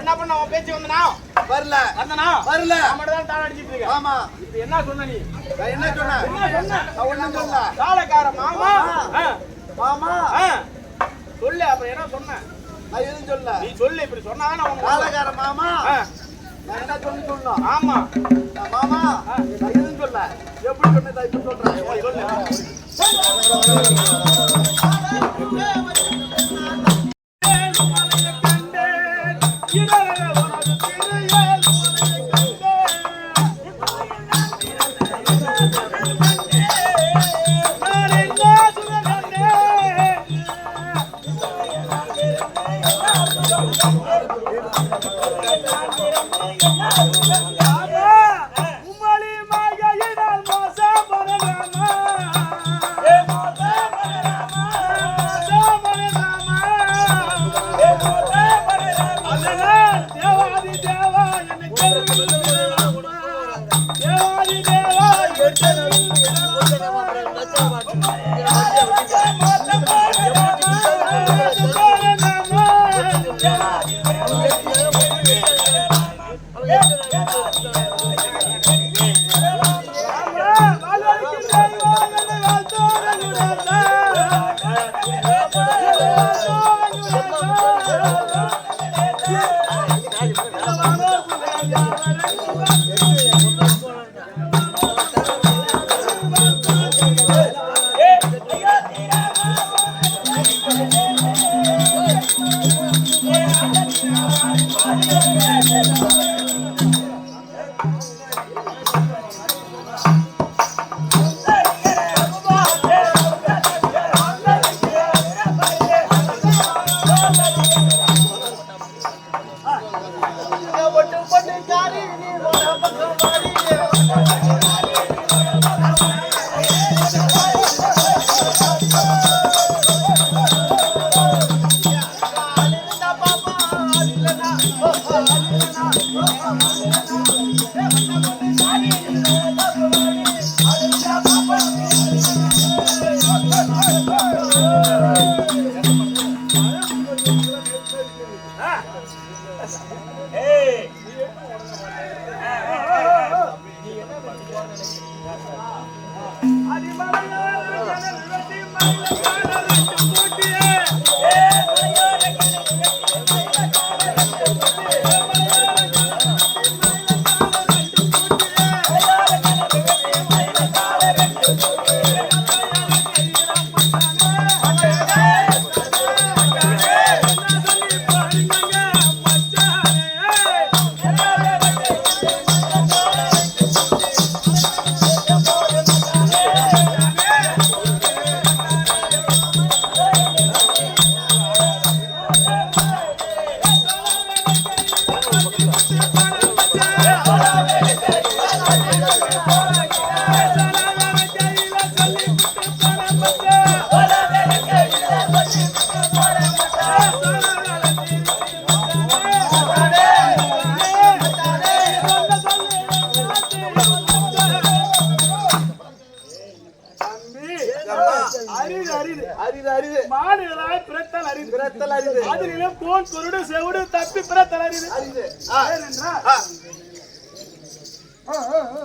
என்ன பண்ண உன் பேச்சு வந்தனா வரல வந்தனா வரல நான் மட்டும் தான் தாள அடிச்சிட்டு இருக்கேன் ஆமா இப்போ என்ன சொன்ன நீ நான் என்ன சொன்னேன் நான் ஒண்ணும் சொல்லல தாளக்கார மாமா மாமா சொல்லு அப்புறம் என்ன சொன்ன நான் எதுவும் சொல்லல நீ சொல்லு இப்படி சொன்னா நான் உனக்கு தாளக்கார மாமா நான் என்ன சொல்லணும் ஆமா மாமா நான் எதுவும் சொல்லல எப்படி சொன்னதா இப்ப சொல்றேன்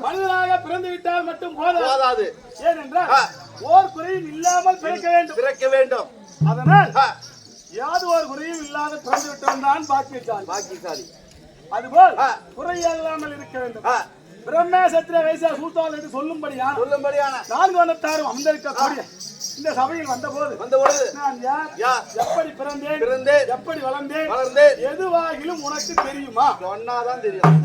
மனிதனாக பிறந்து விட்டால் மட்டும் போதாது. ஏனென்றால் ஓர் குறையும் இல்லாமல் பிறக்க வேண்டும். அதனால் யாது ஒரு குறையும் இல்லாத பிறந்து விட்டவன் தான் பாக்கியசாலி. அதுபோல் குறை இல்லாமல் இருக்க வேண்டும். பிரம்ம சத்திர வைசா சூத்தால் என்று சொல்லும்படியான 4 வண்ணத்தாரும் அமர்ந்திருக்கக்கூடிய இந்த சபையில் வந்தபோது நான் யார், எப்படி பிறந்தேன், எப்படி வளர்ந்தேன், எதுவாகிலும் உனக்கு தெரியுமா? சொன்னாதான் தெரியும்.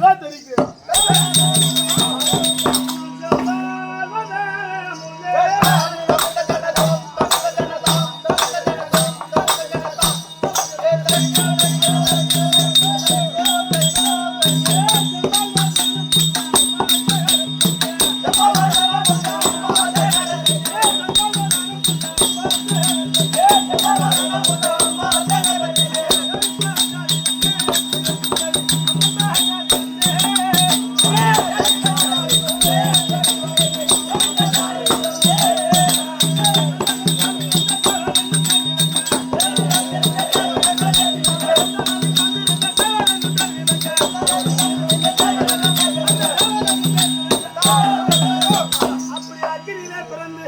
பிறந்து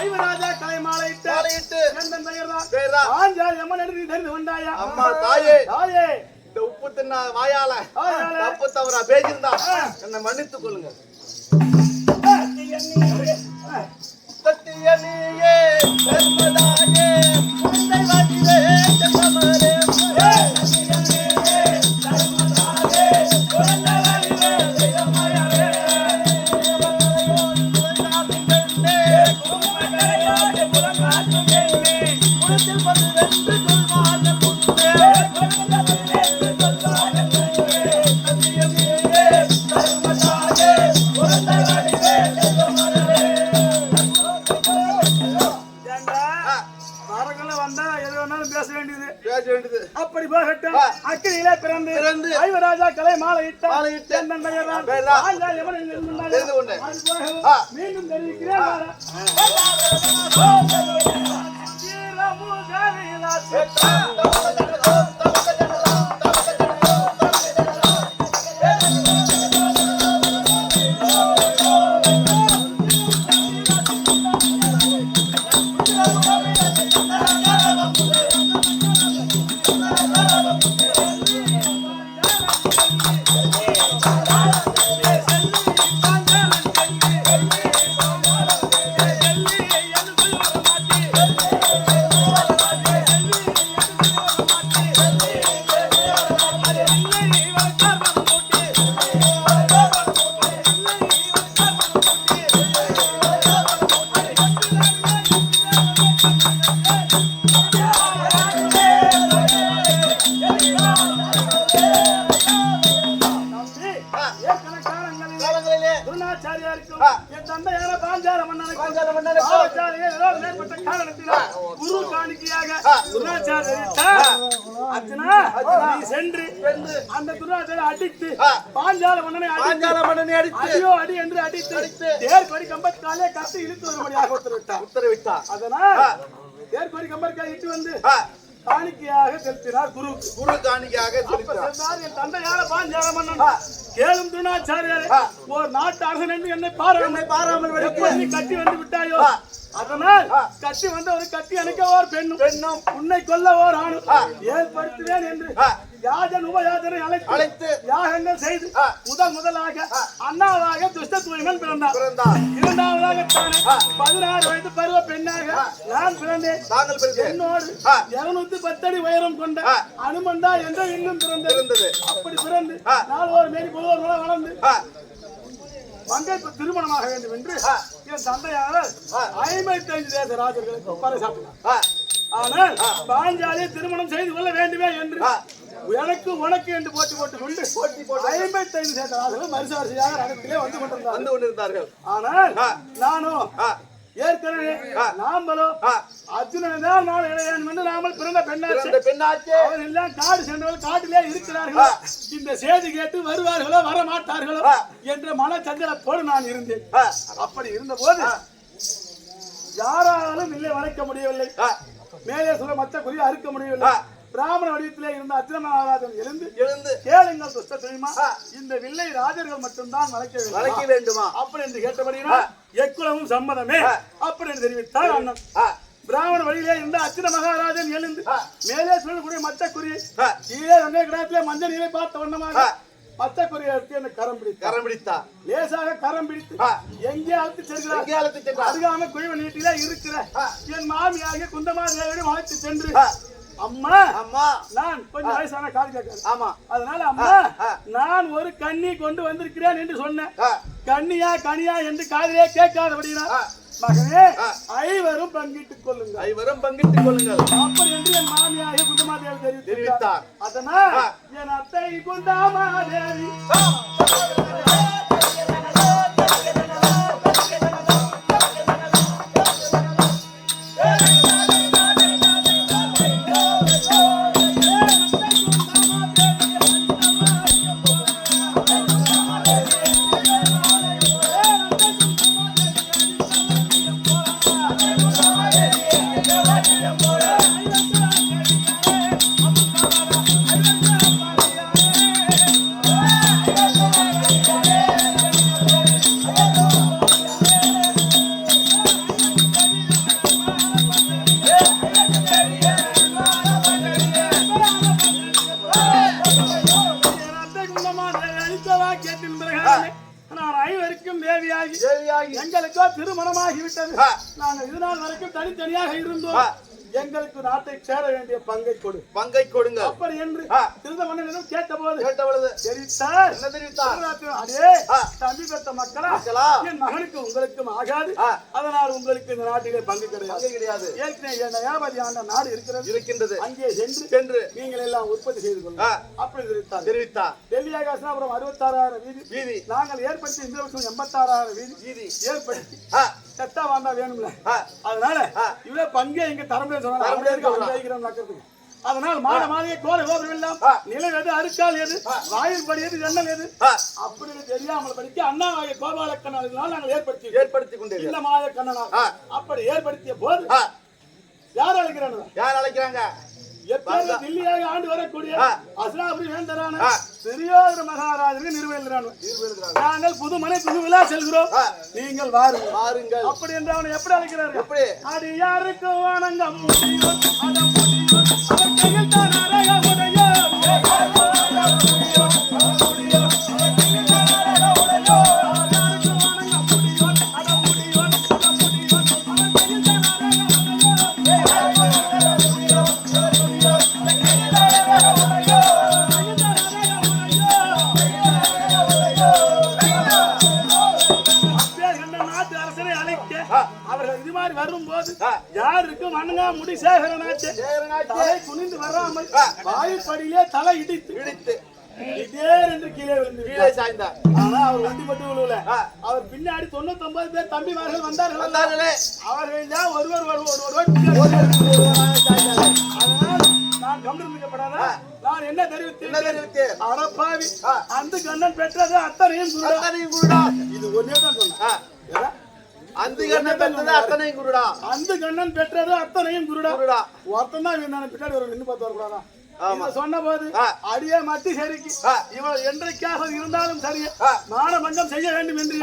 ஐவராஜா கலை மாலையிட்டு எந்த பெயர்தான் பாஞ்சாலி அம்மன் என்று நீ தெரிந்து கொண்டாயா? அம்மா தாயே தாயே இந்த உப்பு தின்ன வாயால தப்பு தவறா பேசியிருந்தா என்னை மன்னித்துக் கொள்ளுங்க. சத்தியனியே தர்மதாயே உன்னை வடிவே தமரே அப்படி போகட்டும். அக்கினியிலே பிறந்து ஐவராஜா கலை மாலையிட்டு மீண்டும் தெரிவிக்கிறேன். என் தந்தையான பாஞ்சால மன்னனுக்கு குரு காணிக்கையாக சென்று அந்த துருநாச்சாரியை அடித்து பாஞ்சால மன்னனை அடியோ அடி என்று அடித்து தேர்கொடி கம்பத்தாலே கட்டி இழுத்து வரும்படியாக உத்தரவிட்டார். அதனால் தேர்கொடி கம்பத்தாலே இட்டு வந்து காணிக்கையாக செலுத்தினார். குரு காணிக்கையாக செலுத்தினார். என் தந்தையான பாஞ்சால மன்னன் கேளும் துருநாச்சாரியாரே, ஒரு நாட்டு அரசன் என்று என்னை பாராமல் நீ கட்டி வந்து விட்டாயோ, அதனால் கட்டி வந்து ஒரு கட்டி அணைக்க ஓர் பெண்ணும் உன்னை கொல்ல ஓர் ஆணும் ஏற்படுத்துவேன் என்று யாஜன் உபயாஜனை அழைத்து யாகங்கள் செய்து முதலாக அண்ணாவாக துஷ்ட தூய்மன் பிறந்தார். இரண்டாவதாக தானே 16 வயது பருவ பெண்ணாக நான் பிறந்தேன். என்னோடு 210 அடி உயரம் கொண்ட அனுமந்தா என்ற இன்னும் பிறந்தது. அப்படி பிறந்து நான் ஒரு மேரி புதுவர் வளர்ந்து மங்கைக்கு திருமணமாக வேண்டும் என்று என் தந்தையாளர் 55 தேச ராஜர்களுக்கு பறைசாற்றினார். ஆனால் பாஞ்சாலியை திருமணம் செய்து கொள்ள வேண்டுமே என்று எனக்கு உனக்கு என்று போட்டி கொண்டு 55 தேச ராஜர்கள் மறுசாட்சியாக ரகத்திலே வந்து கொண்டிருந்தார்கள். ஆனால் நானும் ஏற்கனவே நாமளோ அர்ஜுனனை தான் நாள் இளையான் என்று நாமல் பிறந்த பெண்ணாச்சு. அவர் எல்லாம் காடு சென்றவர்கள் காட்டிலே இருக்கிறார்களோ, இந்த செய்தி கேட்டு வருவார்களோ வரமாட்டார்களோ என்ற மன சஞ்சலத்தோடு நான் இருந்தேன். அப்படி இருந்த போது யாராலும் வில்லை வளைக்க முடியவில்லை, மேலே சொல்ல மச்ச குறி அறுக்க முடியவில்லை. பிராமண வடிவத்திலே இருந்த அர்ஜுன மகாராஜன் எழுந்து கேளுங்கள் துஷ்ட தெரியுமா, இந்த வில்லை ராஜர்கள் மட்டும்தான் வளைக்க வேண்டுமா அப்படி என்று கேட்டபடினா எக்குலமும் சம்மதமே அப்படி என்று தெரிவித்தார் அண்ணன். பிராமண வழியிலே இருந்த அர்ஜுன மகாராஜன் எழுந்து மேலே சொல்லக்கூடிய மச்ச குறி கீழே வெங்கை கிடத்திலே மஞ்சள் நீரை பார்த்த வண்ணமாக மச்ச குறியை எடுத்து எனக்கு கரம் பிடித்தார். லேசாக கரம் பிடித்து எங்கே அழைத்து செல்கிறார், அருகாம குழிவு நீட்டிலே இருக்கிற என் மாமியாக குந்தமாதேவியும் அழைத்து சென்று, அம்மா நான் கொஞ்சம் வயசான காது கேட்காது, அதனால அம்மா நான் ஒரு கண்ணி கொண்டு வந்திருக்கிறேன் என்று சொன்னேன். கண்ணியா கனியா என்று காதிலே கேட்காதபடினா மகனே ஐவரும் பங்கிட்டுக் கொள்ளுங்கள் அப்படி என்று என் மாமியாக குந்தமாதேவி தெரிவித்தார். அதனால் என் அத்தை குந்தமாதேவி நாங்கள் இது நாள் வரைக்கும் தனித்தனியாக இருந்தோம். எங்களுக்கு நாட்டை சேர வேண்டிய பங்கை கொடு. பங்கை கொடுங்க. அப்படி என்று திருந்த மன்னனிடம் கேட்டபோது தெரிவித்தார். என்ன தெரிவித்தார்? அடே தம்பி பெற்ற மக்களா, என் மகனுக்கு உங்களுக்கும் ஆகாது. அதனால் உங்களுக்கு இந்த நாட்டிலே பங்கு கிடையாது. ஏற்கனவே என் வியாபாரி ஆண்ட நாடு இருக்கின்றது. அங்கே சென்று நீங்கள் எல்லாம் உற்பத்தி செய்து கொள்ளுங்க. அப்படி தெரிவித்தார். டெல்லி ஆகாசபுரம் 66,000 வீதி நாங்கள் ஏற்படுத்தி இந்த வருஷம் 86,000 வீதி ஏற்படுத்தி செத்தா வாண்டா வேணும்ல. அதனால இவ்வளவு பங்கே இங்க தர முடியாது சொன்னாங்க. அதனால் மாட மாளிகை கோர கோபுரம் எல்லாம் நிலம் எது அறுக்கால் எது வாயில் படியது ஜன்னல் எது அப்படின்னு தெரியாமல் படிக்க அண்ணாவாய கோபால கண்ணனால் நாங்கள் ஏற்படுத்தி கொண்டே இந்த மாய கண்ணனால் அப்படி ஏற்படுத்திய போது யார் அழைக்கிறாங்க? எப்போது தில்லியாக ஆண்டு வரக்கூடிய அஸ்ராபுரி வேந்தரான பெரியோதர மகாராஜருக்கு நிறுவனம். நாங்கள் புதுமனை புது விழா செல்கிறோம், நீங்கள் வாருங்கள். அப்படி என்று அவனை எப்படி அழைக்கிறார்கள்? அது யாருக்கும் வணங்கம் வரும்போது யாருக்கும் வணங்கா முடி சேகரனாச்சு தலை குனிந்து வராமல் வாயுப்படியிலே தலை இடித்து இதே என்று கீழே சாய்ந்தார். ஆனா அவர் ஒண்டி மட்டும் விழுவல. அவர் பின்னாடி 99 பேர் தம்பிமார்கள் வந்தார்களே, அவர்கள் தான் ஒருவர் அதனால் நான் கவனிக்கப்படாத நான் என்ன தெரிவித்தேன்? அடப்பாவி, அந்த கண்ணன் பெற்றது அத்தனையும் குருடா. இது ஒன்னே தான் சொன்னேன். அந்த கண்ணன் பெற்றது அத்தனையும் குருடா. ஒருத்தன் தான் பின்னாடி ஒரு நின்று பார்த்து வரக்கூடாதா? சொன்ன போது அடியே மத்தி சரிக்கு இவள் என்றைக்காக இருந்தாலும் சரி மானபங்கம் செய்ய வேண்டும் என்று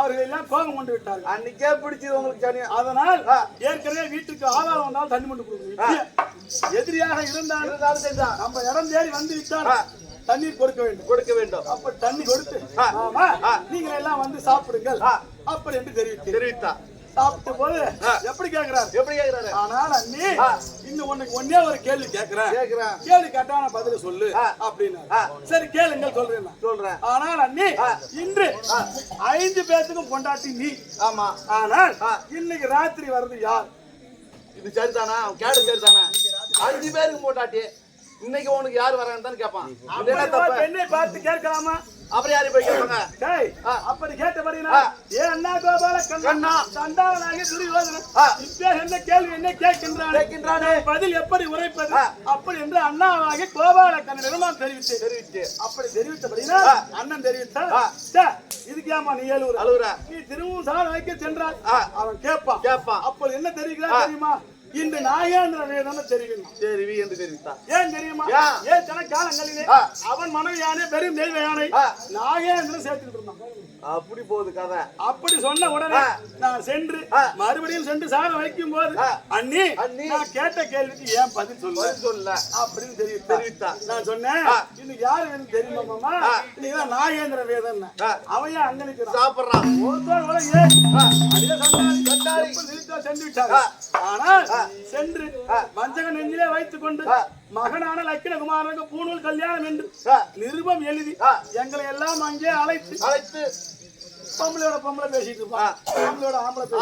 அவர்கள் எல்லாம் கோபம் கொண்டு விட்டார்கள். அன்னைக்கே பிடிச்சது உங்களுக்கு சரி. அதனால் ஏற்கனவே வீட்டுக்கு ஆதாரம் வந்தாலும் தண்ணி கொண்டு கொடுக்கணும். எதிரியாக இருந்தாலும் நம்ம இடம் தேடி வந்து விட்டால் தண்ணீர் கொடுக்க வேண்டும். அப்ப தண்ணி கொடுத்து நீங்க எல்லாம் வந்து சாப்பிடுங்கள் அப்படி என்று தெரிவித்தார். சாப்பிட்ட போது எப்படி கேக்குறாரு? ஆனால் அண்ணி இன்னும் உனக்கு ஒன்னே ஒரு கேள்வி கேக்குறேன். கேள்வி கேட்டான பதில சொல்லு அப்படின்னு. சரி கேளுங்கள் சொல்றேன். ஆனால் அண்ணி இன்று 5 பேத்துக்கும் கொண்டாட்டி நீ. ஆமா. ஆனால் இன்னைக்கு ராத்திரி வர்றது யார்? இது சரிதானா? கேடு சரிதானா? 5 பேருக்கு போட்டாட்டி இன்னைக்கு உனக்கு யார் வரான்னு கேட்பான். என்னை பார்த்து கேட்கலாமா? அப்புறம் யாரு போய் கேட்பாங்க? அப்படி கேட்டபடினா ஏ அண்ணா கோபால கண்ணா சண்டாளனாகிய துரியோதனன் இப்ப என்ன கேள்வி என்ன கேட்கின்றானே பதில் எப்படி உரைப்பது அப்படி என்று அண்ணாவாகிய கோபால கண்ணனிடம் நான் தெரிவித்தேன். அப்படி தெரிவித்தபடினா அண்ணன் தெரிவித்தார். இதுக்கு ஏமா நீ அழுவுற? நீ திரும்பவும் சாண வைக்க சென்றால் அவன் கேட்பான். அப்படி என்ன தெரிவிக்கிறா தெரியுமா? இந்த நாகேந்திர வேதனை தெரிவி என்று தெரிவித்தார். ஏன் தெரியுமா? ஏன் காலங்களிலே அவன் மனைவியானே பெரும் தெய்வ யானை நாகேந்திரன் சேர்த்துக்கிட்டு இருந்தான். அப்படி போகுது கதை. அப்படி சொன்ன உடனே நான் சென்று மறுபடியும் சென்று சாதம் வைக்கும் போது அண்ணி நான் கேட்ட கேள்விக்கு ஏன் பதில் சொல்ல அப்படின்னு தெரிவித்தார். நான் சொன்னேன் இன்னைக்கு யாரு வேணும் தெரியுமா மாமா? இன்னைக்கு நாகேந்திர வேதன் அவன் ஏன் அங்க நிற்கிறான் சாப்பிடுறான். சென்று விட்டாங்க. ஆனால் சென்று வஞ்சக நெஞ்சிலே வைத்துக் கொண்டு மகனான லக்கினகுமாரனுக்கு பூணூல் கல்யாணம் என்று நிருபம் எழுதி எங்களை எல்லாம் அங்கே அழைத்து பொம்பளை பேசிட்டு இருப்பான்.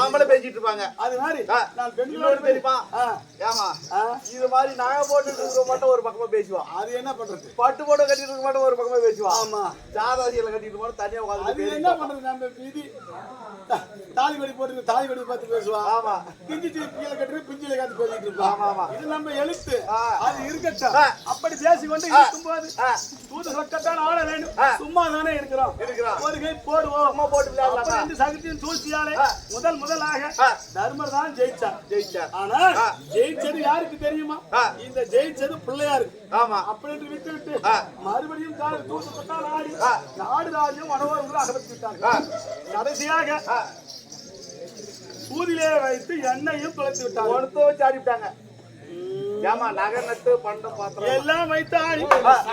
ஆம்பளை பேசிட்டு இருப்பாங்க. அது மாதிரி நான் பெண்களோட பேசிப்பான். ஏமா இது மாதிரி நாங்க போட்டு இருக்க மாட்டோம் ஒரு பக்கமா பேசுவோம். அது என்ன பண்றது? பட்டு போட கட்டிட்டு இருக்க மாட்டோம் ஒரு பக்கமா பேசுவோம். ஆமா சாதாசியில கட்டிட்டு போட தனியா உட்காந்து என்ன பண்றது? நம்ம வீதி தாலி கொடி போட்டு தாலி கொடி பார்த்து பேசுவான். ஆமா பிஞ்சு கீழே கட்டி பிஞ்சில காத்து பேசிட்டு இருப்பான். ஆமா இது நம்ம எழுத்து அது இருக்கட்டும். அப்படி பேசிக்கொண்டு இருக்கும்போது தூது சொக்கத்தான் ஆட வேண்டும். சும்மா தானே இருக்கிறோம். ஒரு கை போடுவோம் சகத்தின் சூழ்ச்சியாலே முதலாக தர்மர் தான் ஜெயிச்சார். ஆனால் ஜெயிச்சது யாருக்கு தெரியுமா? இந்த ஜெயிச்சது பிள்ளையாருக்கு. ஆமா அப்படி என்று விட்டு மறுபடியும் தூக்கப்பட்டால் ஆடி நாடு ராஜ்யம் அனுபவங்களை அகற்றி விட்டார்கள். கடைசியாக சூதிலே வைத்து எண்ணெயும் தொலைத்து விட்டாங்க. ஒருத்த வச்சு ஆடி விட்டாங்க. ஏமா நகை நட்டு பண்டம் பாத்திரம் எல்லாம் வைத்து ஆடி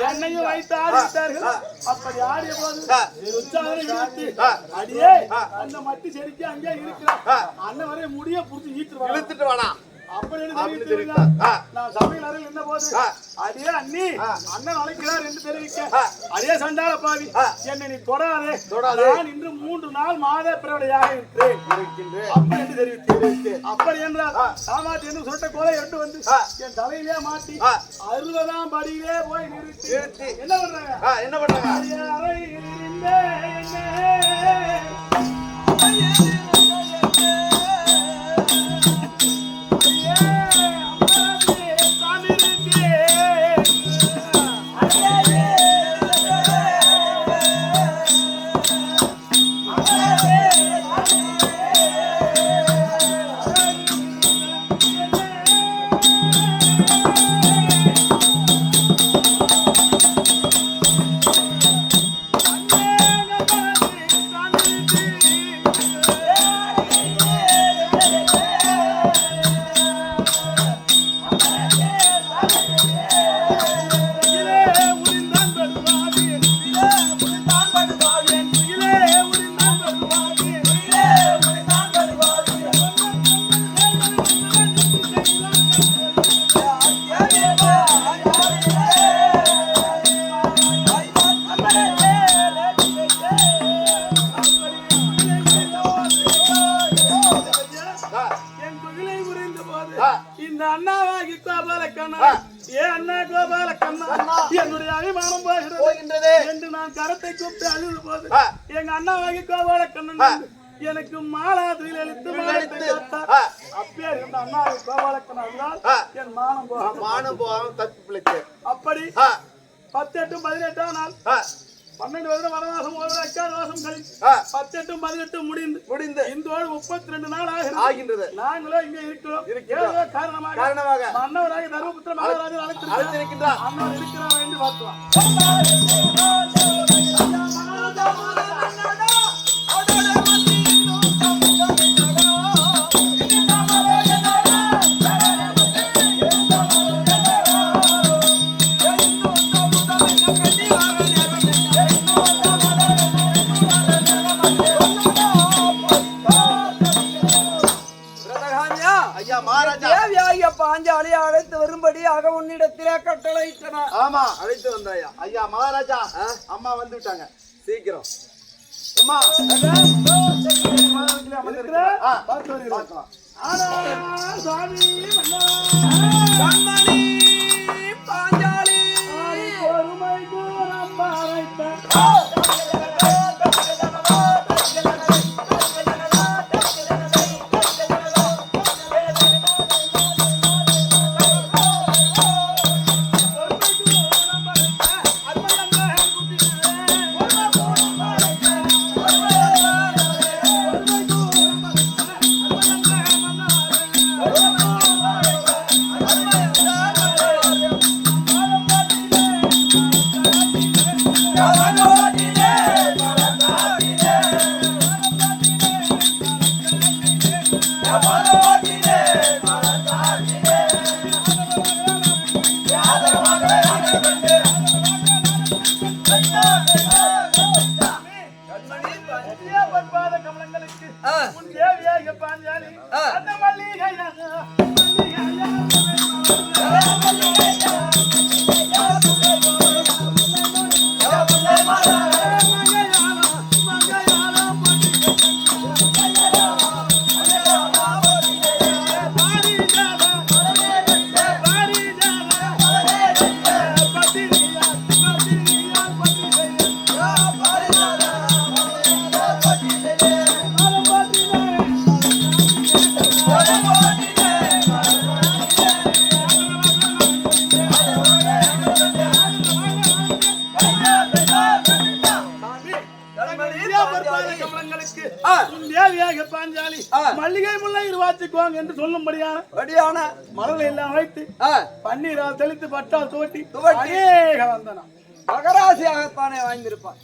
என்னையும் வைத்து ஆடிவிட்டார்கள். அப்படி ஆடிய போது உற்சாகம் இழுத்து அடியே அந்த மட்டி செடிக்கு அங்கே இருக்கிறான் அண்ணன் வரை முடிய புடிச்சு இழுத்துட்டு வாடா அப்படின்னு தெரிவித்து நான் சமையல் அறையில் இருந்த போது அடியே அண்ணி அண்ணன் அழைக்கிறார் என்று தெரிவிக்க அடியே சண்டால பாவி என்னை நீ தொடாதே நான் இன்று 3 நாள் மாத பிறவியாக இருக்கின்றேன் அப்படி என்று தெரிவித்து அப்படி என்றால் சாமாட்டி என்று சொல்லிட்ட கோலை எடுத்து வந்து என் தலையிலே மாட்டி 60ஆம் படியிலே போய் நிறுத்தி என்ன பண்றாங்க அறையில் இந்த அண்ணாவாகி கோபாலக்கண்ணா அண்ணா கோபாலக்கண்ணா என்னுடைய அபிமானம் போகிறது என்று நான் கரத்தை கூப்பிட்டு அழுது போது எங்க அண்ணாவாகி கோபாலக்கண்ணன் எனக்கு மாலாதில் எழுத்து அப்பே இருந்த அண்ணா கோபாலக்கண்ணா என் மானம் போகாம தப்பி பிழைச்சு அப்படி 18 18ஆம் நாள் 12 வருடம் வனவாசம் அக்காதவாசம் கழித்து 18 18 முடிந்து இந்தோடு 32 நாள் ஆகின்றது. நாங்களோ இங்கே இருக்கிறோம். காரணமாக மன்னவராக தர்மபுத்திர மகாராஜன் அழைத்திருக்கின்றார். அண்ணன் இருக்கிறார் என்று பார்க்கலாம். பாஞ்சாலி அழைத்து வரும்படியாக உன்னிடத்திலே கட்டளையிட்டனர். ஆமா அழைத்து வந்தாயா ஐயா மகாராஜா. அம்மா வந்து விட்டாங்க சீக்கிரம். அம்மா பாஞ்சாலி மல்லிகை முல்லை இருவாச்சுக்குவாங்க என்று சொல்லும்படியான மலரை எல்லாம் வைத்து பன்னீரால் தெளித்து பட்டால் தோட்டி வந்தனம் மகராசியாகத்தானே வாங்கியிருப்பான்.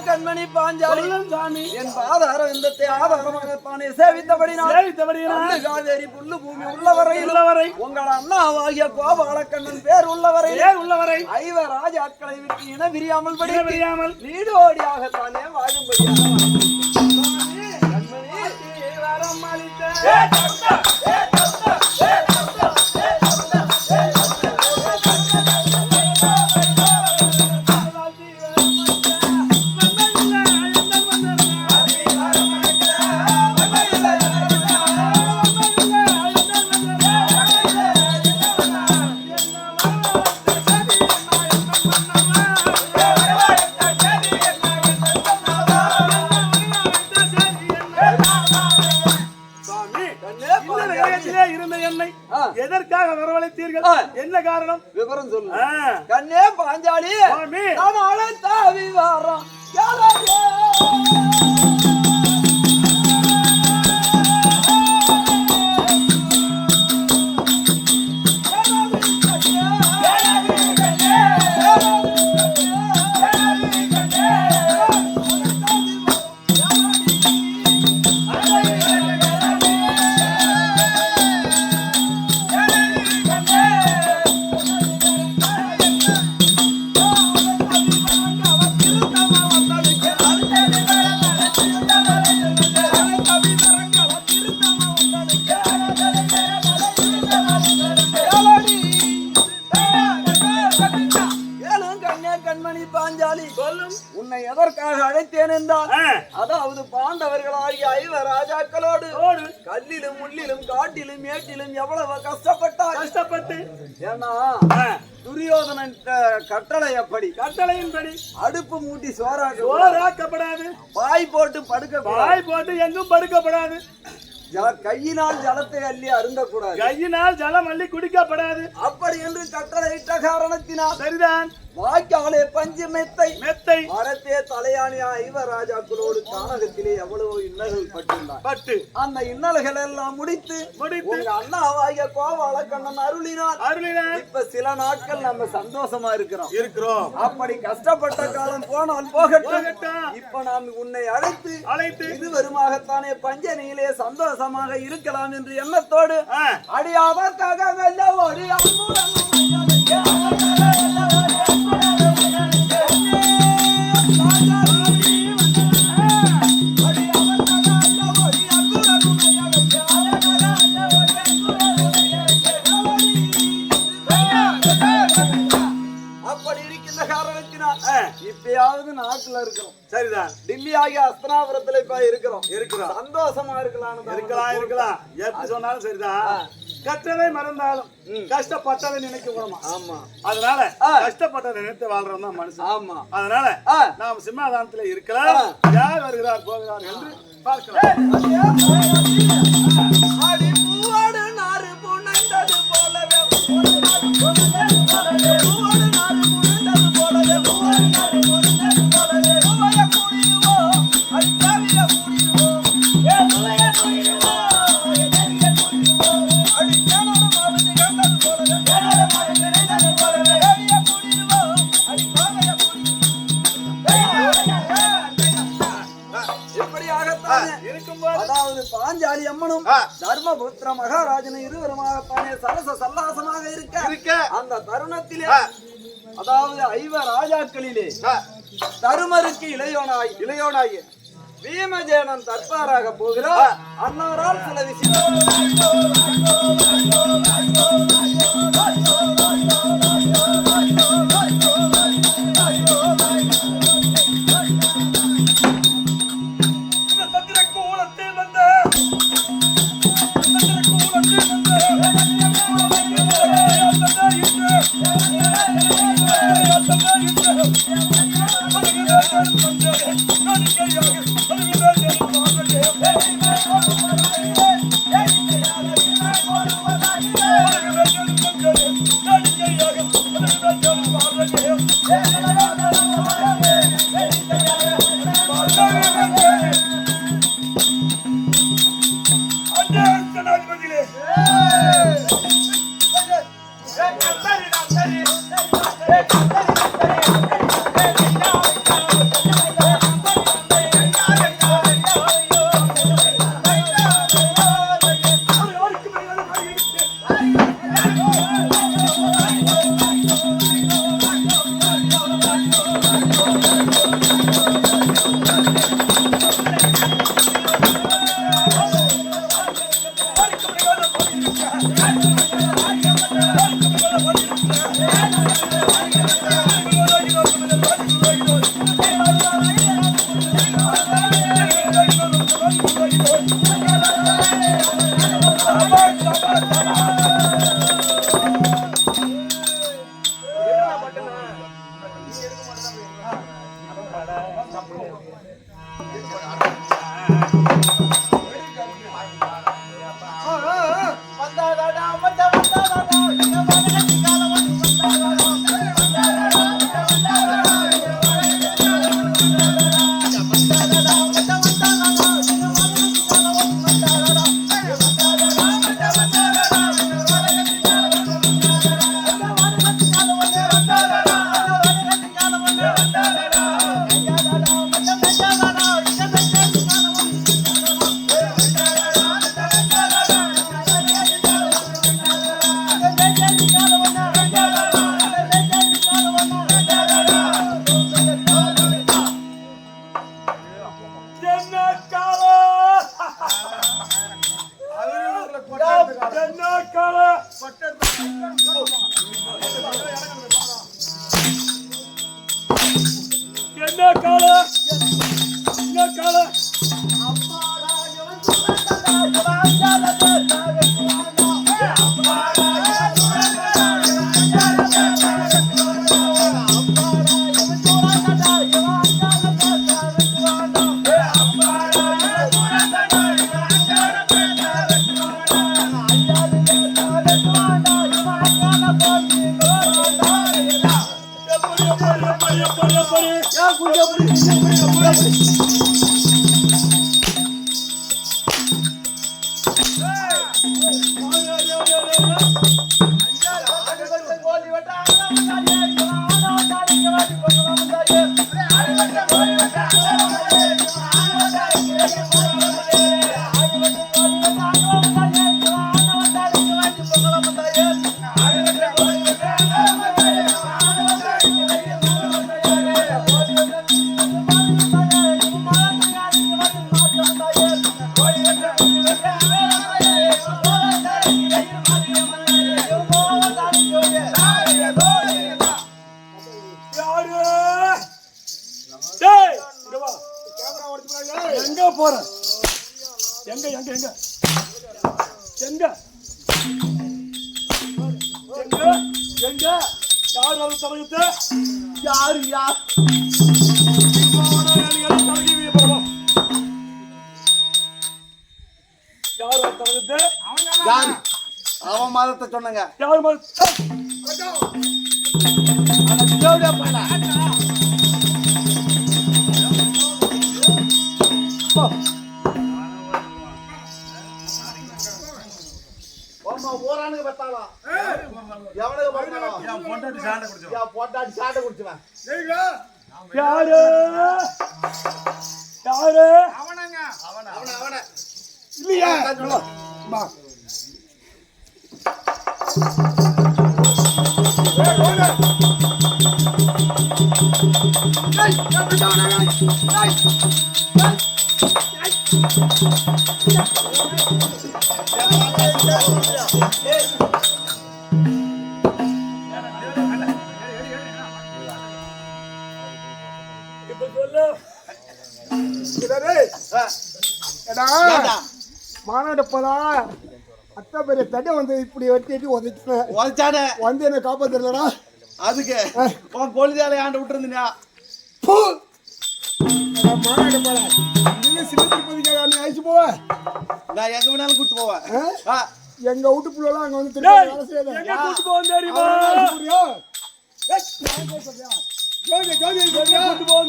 கண்மணி பாஞ்சாலி சொல்லும் சாமி. என் பாதாரம் இந்த ஆதாரமாக தானே சேவித்தபடி சேவித்தபடியினால் காவேரி புல்லு பூமி உள்ளவரை உங்கள் அண்ணாவாகிய கோபாலக்கண்ணன் பேர் உள்ளவரை ஐவ ராஜாக்களை விட்டு இன விரியாமல் நீடோடியாகத்தானே வாழும்படியாக கண்மணி வரம் அளித்த எதற்காக வரவழைத்தீர்கள்? என்ன காரணம்? விவரம் சொல்லு. கண்ணே பாஞ்சாலி நான் அழைத்த விவரம் உன்னை எதற்காக அழைத்தேன் என்றால் அதாவது பாண்டவர்களாகிய ஐவர் ராஜாக்களோடு கல்லிலும் முள்ளிலும் காட்டிலும் மேட்டிலும் எவ்வளவு கஷ்டப்பட்டு ஏன்னா துரியோதனன் கட்டளை எப்படி கட்டளையின்படி அடுப்பு மூட்டி சோறாக்கப்படாது வாய் போட்டு எங்கும் படுக்கப்படாது கையினால் ஜலத்தை அள்ளி அருந்தக்கூடாது கையினால் ஜலம் அள்ளி குடிக்கப்படாது அப்படி என்று கட்டளையிட்ட காரணத்தினால் சரிதான் வாய்க்காலே பஞ்சு மெத்தை மரத்தே தலையாணி ஐவர் ராஜாக்களோடு கானகத்திலே எவ்வளவு இன்னல்கள் பட்டு அந்த இன்னல்கள் எல்லாம் முடித்து உங்க அண்ணாவாகிய கோபாலக்கண்ணன் அருளினார் இப்ப சில நாட்கள் நம்ம சந்தோஷமா இருக்கிறோம் அப்படி கஷ்டப்பட்ட காலம் போனால் போகட்டும் இப்ப நாம் உன்னை அழைத்து இருவருமாகத்தானே பஞ்சனியிலே சந்தோஷமாக இருக்கலாம் என்று எண்ணத்தோடு அடியாவதற்காக வெல்ல ஓடி இப்பயாவது நாட்டுல இருக்கிறோம் சரிதான் டில்லி ஆகிய அஸ்தனாபுரத்துல இப்ப இருக்கிறோம் சந்தோஷமா இருக்கலாம் எப்படி சொன்னாலும் சரிதான் கற்றதை மறந்தாலும் கஷ்டப்பட்டதை நினைக்க கூடமா ஆமா அதனால கஷ்டப்பட்டதை நினைத்து வாழ்றோம் தான் மனுஷன் ஆமா அதனால நாம் சிம்மாதானத்துல இருக்கலாம் யார் வருகிறார் போகிறார் என்று பார்க்கலாம் அதாவது பாஞ்சாலி அம்மனும் தர்மபுத்திர மகாராஜனும் இருவருமாகத்தானே சரச சல்லாசமாக இருக்க அந்த தருணத்திலே அதாவது ஐவர் ராஜாக்களிலே தருமருக்கு இளையோனாய் பீமஜேனன் தற்பாராக போகிறார் அன்னாரால் சில விஷயம் எங்க போற? எங்க எங்க எங்க எங்க எங்க எங்க யார் அது தலையிட்டு? யார் யார் அவன் மதத்தை சொன்னங்க. யார் மதத்தை? ஓரானுக்கு பத்தாலாம் எவனுக்கு பத்தாலாம் என் பொண்டாட்டி சாட்டை குடிச்சுவேன். யாரு யாரு? அவனங்க அவன இல்லையா? மாநாடு போதா அத்தா பெரிய தட்டை வந்து இப்படி வெட்டி உதைச்சானே வந்து என்ன காப்பாத்துறா. அதுக்கு உன் கொழுதியால ஆண்டு விட்டுருந்தா மாநாடு போல நீங்க சின்ன திருப்பதிக்காக நீ அழைச்சு போவ. நான் எங்க வேணாலும் கூட்டு போவேன். எங்க வீட்டு பிள்ளைலாம் அங்க வந்து கூட்டு போவோம் தெரியுமா?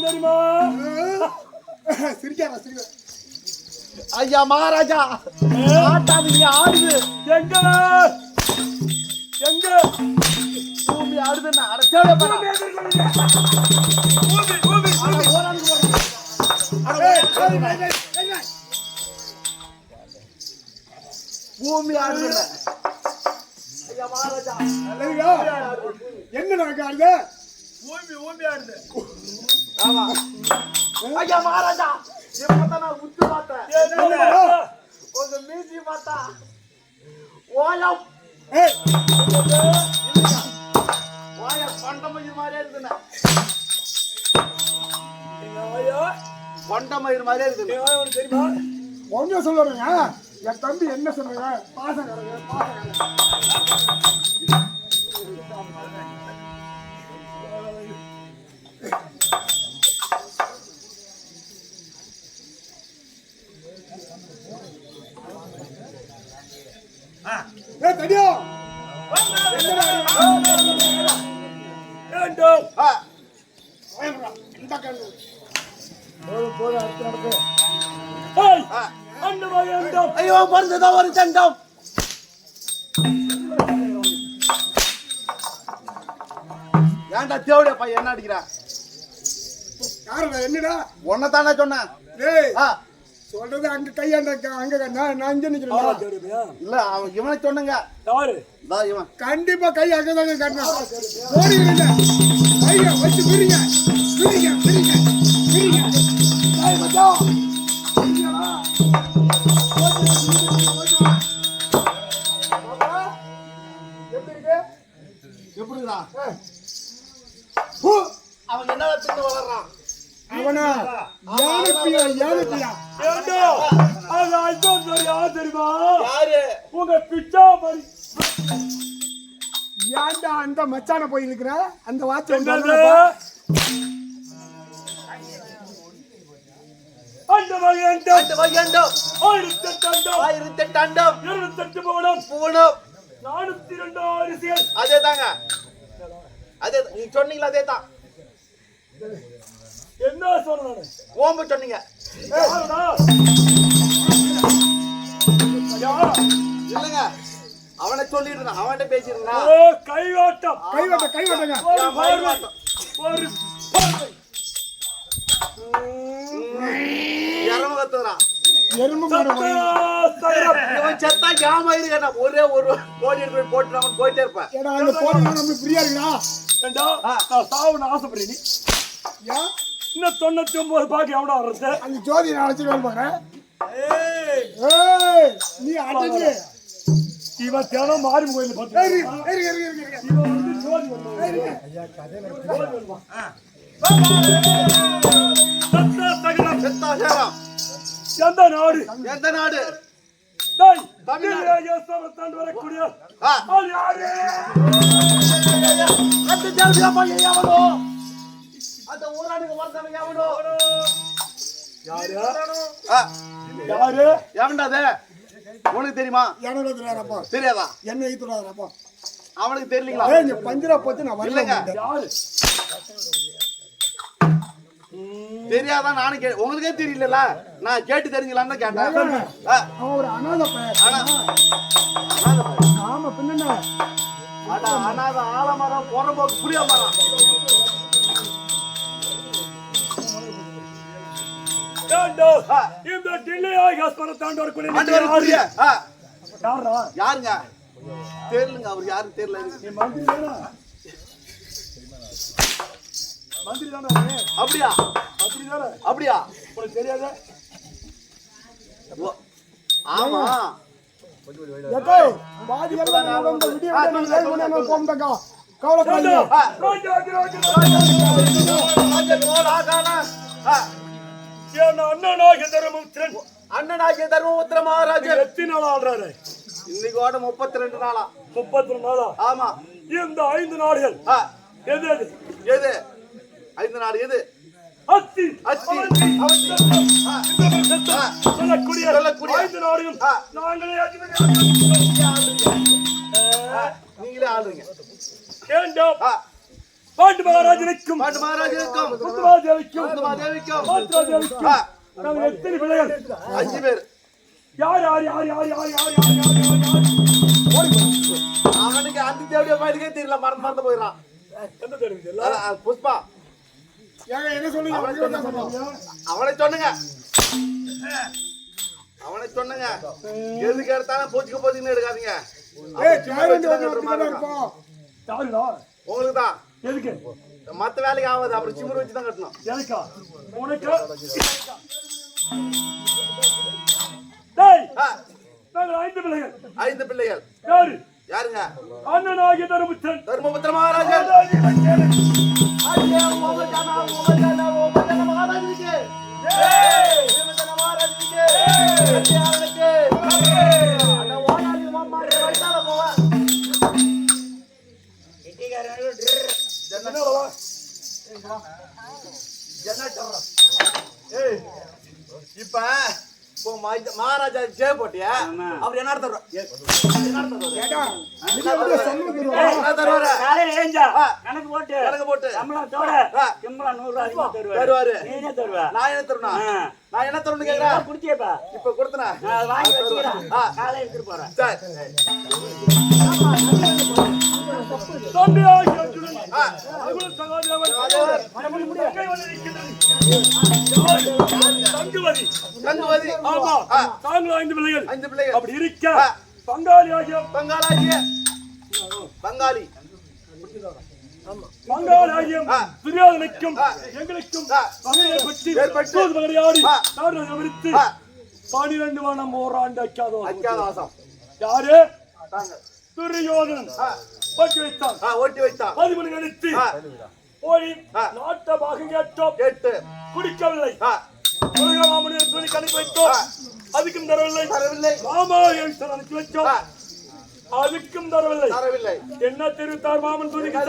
தெரியுமா? சிரிக்காரா சிரிக்க. ஐயா மகாராஜா ஆட்டாதீங்க, ஆடுது. எங்க எங்க பூமி ஆடுதுன்னா அடச்சோட பூமி ஆடுது. ஐயா மகாராஜா என்ன நடக்க ஆடுது? பூமி ஆடுது. ஆமா ஐயா மகாராஜா இப்பதான் நான் உத்து பார்த்தேன். உங்க மீசி பார்த்தா ஓயம் ஓய கொண்டமயிர் மாதிரியே இருக்குண்ணா. கொண்டமயிர் மாதிரியே இருக்கு. தெரியுமா? ஒன்னும் சொல்லுறேங்க. என் தம்பி என்ன சொல்லுங்க? பாசம் இந்த கண்ணு போதும் அடுத்து நடக்கு. ஏய், அந்த மகன் ஐயோ பிறந்ததா ஒரு சண்டம். ஏன்டா தேவடியா பையன் என்ன அடிக்கிறா? யாருடா என்னடா உன்னை தானே சொன்னேன். டேய் ஆ, சொல்றது அங்க கையாண்ட அங்க நான் இங்க நிக்கிறேன் இல்ல அவன் இவனை சொன்னங்க. யாரு இதா இவன். கண்டிப்பா கை அங்கதாங்க கட்டணும் ஓடிங்க கைய வச்சு விரிங்க விரிங்க விரிங்க விரிங்க டேய் மச்சான் விரிங்கடா எப்படி இருக்கு எப்படிடா? அவன் என்ன திட்டு வளர்றான்? அவனா யானைப்பியா யானைப்பியா ஏண்டா அது அதான் சரியா தெரியுமா? யாரு? உங்க பிச்சா மாதிரி ஏன்டா அந்த மச்சான போய் இருக்கிற அந்த வாட்ச் என்னது? அந்த மகன் அந்த வையண்டம் 1008 1008 அண்டம் 28 பவனம் பூனம் 402 அரிசிகள். அதே தாங்க. அதே நீ சொன்னீங்களா? அதே தான். என்ன சொல்றானே? ஓம்பு சொன்னீங்க. யாருடா? யாரா? இல்லங்க அவனை சொல்லிட்டு இருந்தான். அவன்கிட்ட பேசிட்டு இருந்தான். ஓ, கைவாட்டம். கைவட்டங்க ஒரு பார்வை. ஒரு பார்வை. இறம கத்துறான். எறும்பு மாடு சத்திரம். இவன் செத்தா ஜாம இருக்கா? ஒரே ஒரு கோடி எடுத்து போய் போட்டு அவன் போயிட்டே இருப்பேன். ஏடா அங்க போறீங்க நம்மளுக்கு ஃப்ரீயா இருக்குடா ஏண்டா, நான் சாவுன்னு ஆசைப்படுறேன். நீ ஏன் இன்னும் 99 பாக்கி எவ்வளோ வர்றது? அந்த ஜோதி நான் அழைச்சிட்டு பாக்குறேன் ஏய், ஏய் நீ அடங்கு இவன் தினம் மாறி கோயில் பார்த்து இருங்க இவன் வந்து ஜோதி வருவான். ஜோதி வருவான். சத்தா சகலம். செத்தா சேரம். எந்த நாடு? எந்த நாடு? டேய், தமிழ்நாடு. இந்தியா தாண்டி வரக்கூடிய ஆ, அது யாரு? அந்த தேவடியா பையன் எவனோ? அந்த ஊரானுக்கு வந்தவன் எவனோ? யாரு? ஆ, யாரு? எவன்டா அது? உனக்கு தெரியுமா? எனக்கு தெரியாதப்பா தெரியாதா? என்ன ஈத்துறாதப்பா அவனுக்கு தெரியலீங்களா? ஏய் நீ பஞ்சரா போச்சு நான் வரல இல்லங்க. யாரு? தெரியாதா? நானும் உங்களுக்கே தெரியல. நான் கேட்டு தெரிஞ்சுக்கலான்னு தான் கேட்டேன். ஆ, அவன் ஒரு அனாதை பையன் ஆனா அனாதை பையன். ஆமா பின்ன அடா, அனாதை ஆலமரம் புறம்போக்கு புளிய மரம். ஏண்டா, ஆ, இந்த டில்லி ஆகாஸ்பரம் தாண்டி வரக்கூடிய ஆண்டு வரை புளிய. ஆ, யாரா? யாருங்க? தெரியலங்க. அவருக்கு யாரும் தெரியல. நீ மந்திரி தானா? மந்திரி தானே? அப்படியா? மந்திரி தானே? அப்படியா? உனக்கு தெரியாத? ஓ, ஆமா. எக்கோ பாதி எல்லாம் உங்க வீடியோ போம்டக்கா கவலைப்படாதீங்க ஆ, ராஜா, ராஜா, ராஜன் போல் ஆகானா. ஆ, என் அண்ணனாகிய தர்மபுத்திரன் அண்ணனாகிய தர்மபுத்திர மகாராஜன் எத்தனை நாள் ஆடுறாரு? இன்னைக்கோட 32 நாளா. 32 நாளா? ஆமா. இந்த 5 நாடுகள் ஆ, எது எது? எது? 5 நாடு எது? அத்தி, அத்தி, அவந்தி, அவந்தி. ஆ, சொல்லக்கூடிய சொல்லக்கூடிய 5 நாடுகள் ஆ. நாங்களே நீங்களே ஆளுங்க. ஏண்டோம் ஆ, பாண்டு மகாராஜனுக்கும் பாண்டு மகாராஜனுக்கும் குந்துமாதேவிக்கும் குந்துமாதேவிக்கும் மாத்ராதேவிக்கும் ஆ, நாங்கள் எத்தனை பிள்ளைகள்? 5 பேர். யார் யார் யார் யார் யார் யார் யார் யார் யார் யார்? அவனுக்கு அந்த தேவடியா பையனுக்கே தெரியல. மறந்து போயிடறான். எந்த தெரியுது? புஷ்பா ஏங்க என்ன சொல்லுங்க அவனை சொன்னுங்க. அவனை சொன்னுங்க. எதுக்கு எடுத்தாலும் போச்சுக்க போச்சுன்னு எடுக்காதீங்க. ஏய் தேவண்டி வந்து இருப்போம் யாருடா? உங்களுக்கு தான். எதுக்கு? மத்த வேலைக்கு ஆகாது. அப்புறம் சிமுறு வச்சு தான் கட்டணும். எனக்கா? உனக்கு? டேய், ஆ, நாங்கள் 5 பிள்ளைகள். 5 பிள்ளைகள். யாரு? யாருங்க? அண்ணனாகிய தர்மபுத்திரன் தர்மபுத்திர மகாராஜன். ஐயா, ஓமஜானா மகாராஜனுக்கு. ஓமஜானா மகாராஜனுக்கு. ஐயாவுக்கு. அந்த ஓனாதி மாமாரி வயித்தால போவா. ஜன்னட்டர். ஏய், இப்ப இப்போ மகாராஜா ஜெய போட்டியா ஆமா. அப்படி என்ன தருவா ஏடா நீங்க அப்படியே சொல்லுங்க என்ன தருவாரு காலையில ஏஞ்சா ஆ. கணக்கு போட்டு கணக்கு போட்டு சம்பளத்தோட ஆ. கிம்பளம் 100 ரூபாய் அதிகமா தருவாரு. தருவாரு. நீனே தருவா. நான் என்ன தருணா ஆ. நான் என்ன தருணு நீ கேக்குறேன் தான் குடிச்சியப்பா. இப்ப கொடுத்தனா நான் அதை வாங்கி வச்சுக்கிறேன். ஆ. காலையில எடுத்துட்டு போறேன். சரி தம்பி ஆகியோருடன் ஆ. அகுல சகோதரர் சகோதரர். தங்கை வந்திருக்கிறது. தங்குவதி. கங்குவதி ஆமா. ஆ. தாங்கள் 5 பிள்ளைகள். 5 பிள்ளைகள் அப்படி இருக்க ஆ. பங்காளி ஆகிய பங்காளாகிய பங்காளி பங்காளி ஆகிய ஆ. துரியோதனுக்கும் ஆ. எங்களுக்கும் ஆ. பகை ஏற்பட்டு ஏற்பட்டு சூது பகடையாடி ஆ. நாடு விரித்து ஆ. 12 வானம் ஓராண்டு அக்காத அக்காதோ வாசம் யாரு தாங்க துரியோதனன் ஆ. பட்டு வைத்தான் ஓட்டி வைத்தான் 10 எடுத்து ஆ. போய் ஆ. நாட்ட பாகம் கேட்டோம் கேட்டு குடிக்கவில்லை ஆ. முருகமாமனின் துணி கணிப்பு வைத்தோம் ஆ. அதுக்கும் தரவில்லை தரவில்லை மாமா அனுப்பி வச்சோம் ஆ. அதுக்கும் தரவில்லை தரவில்லை என்ன தெரிவித்தார் மாமன் துணிக்கு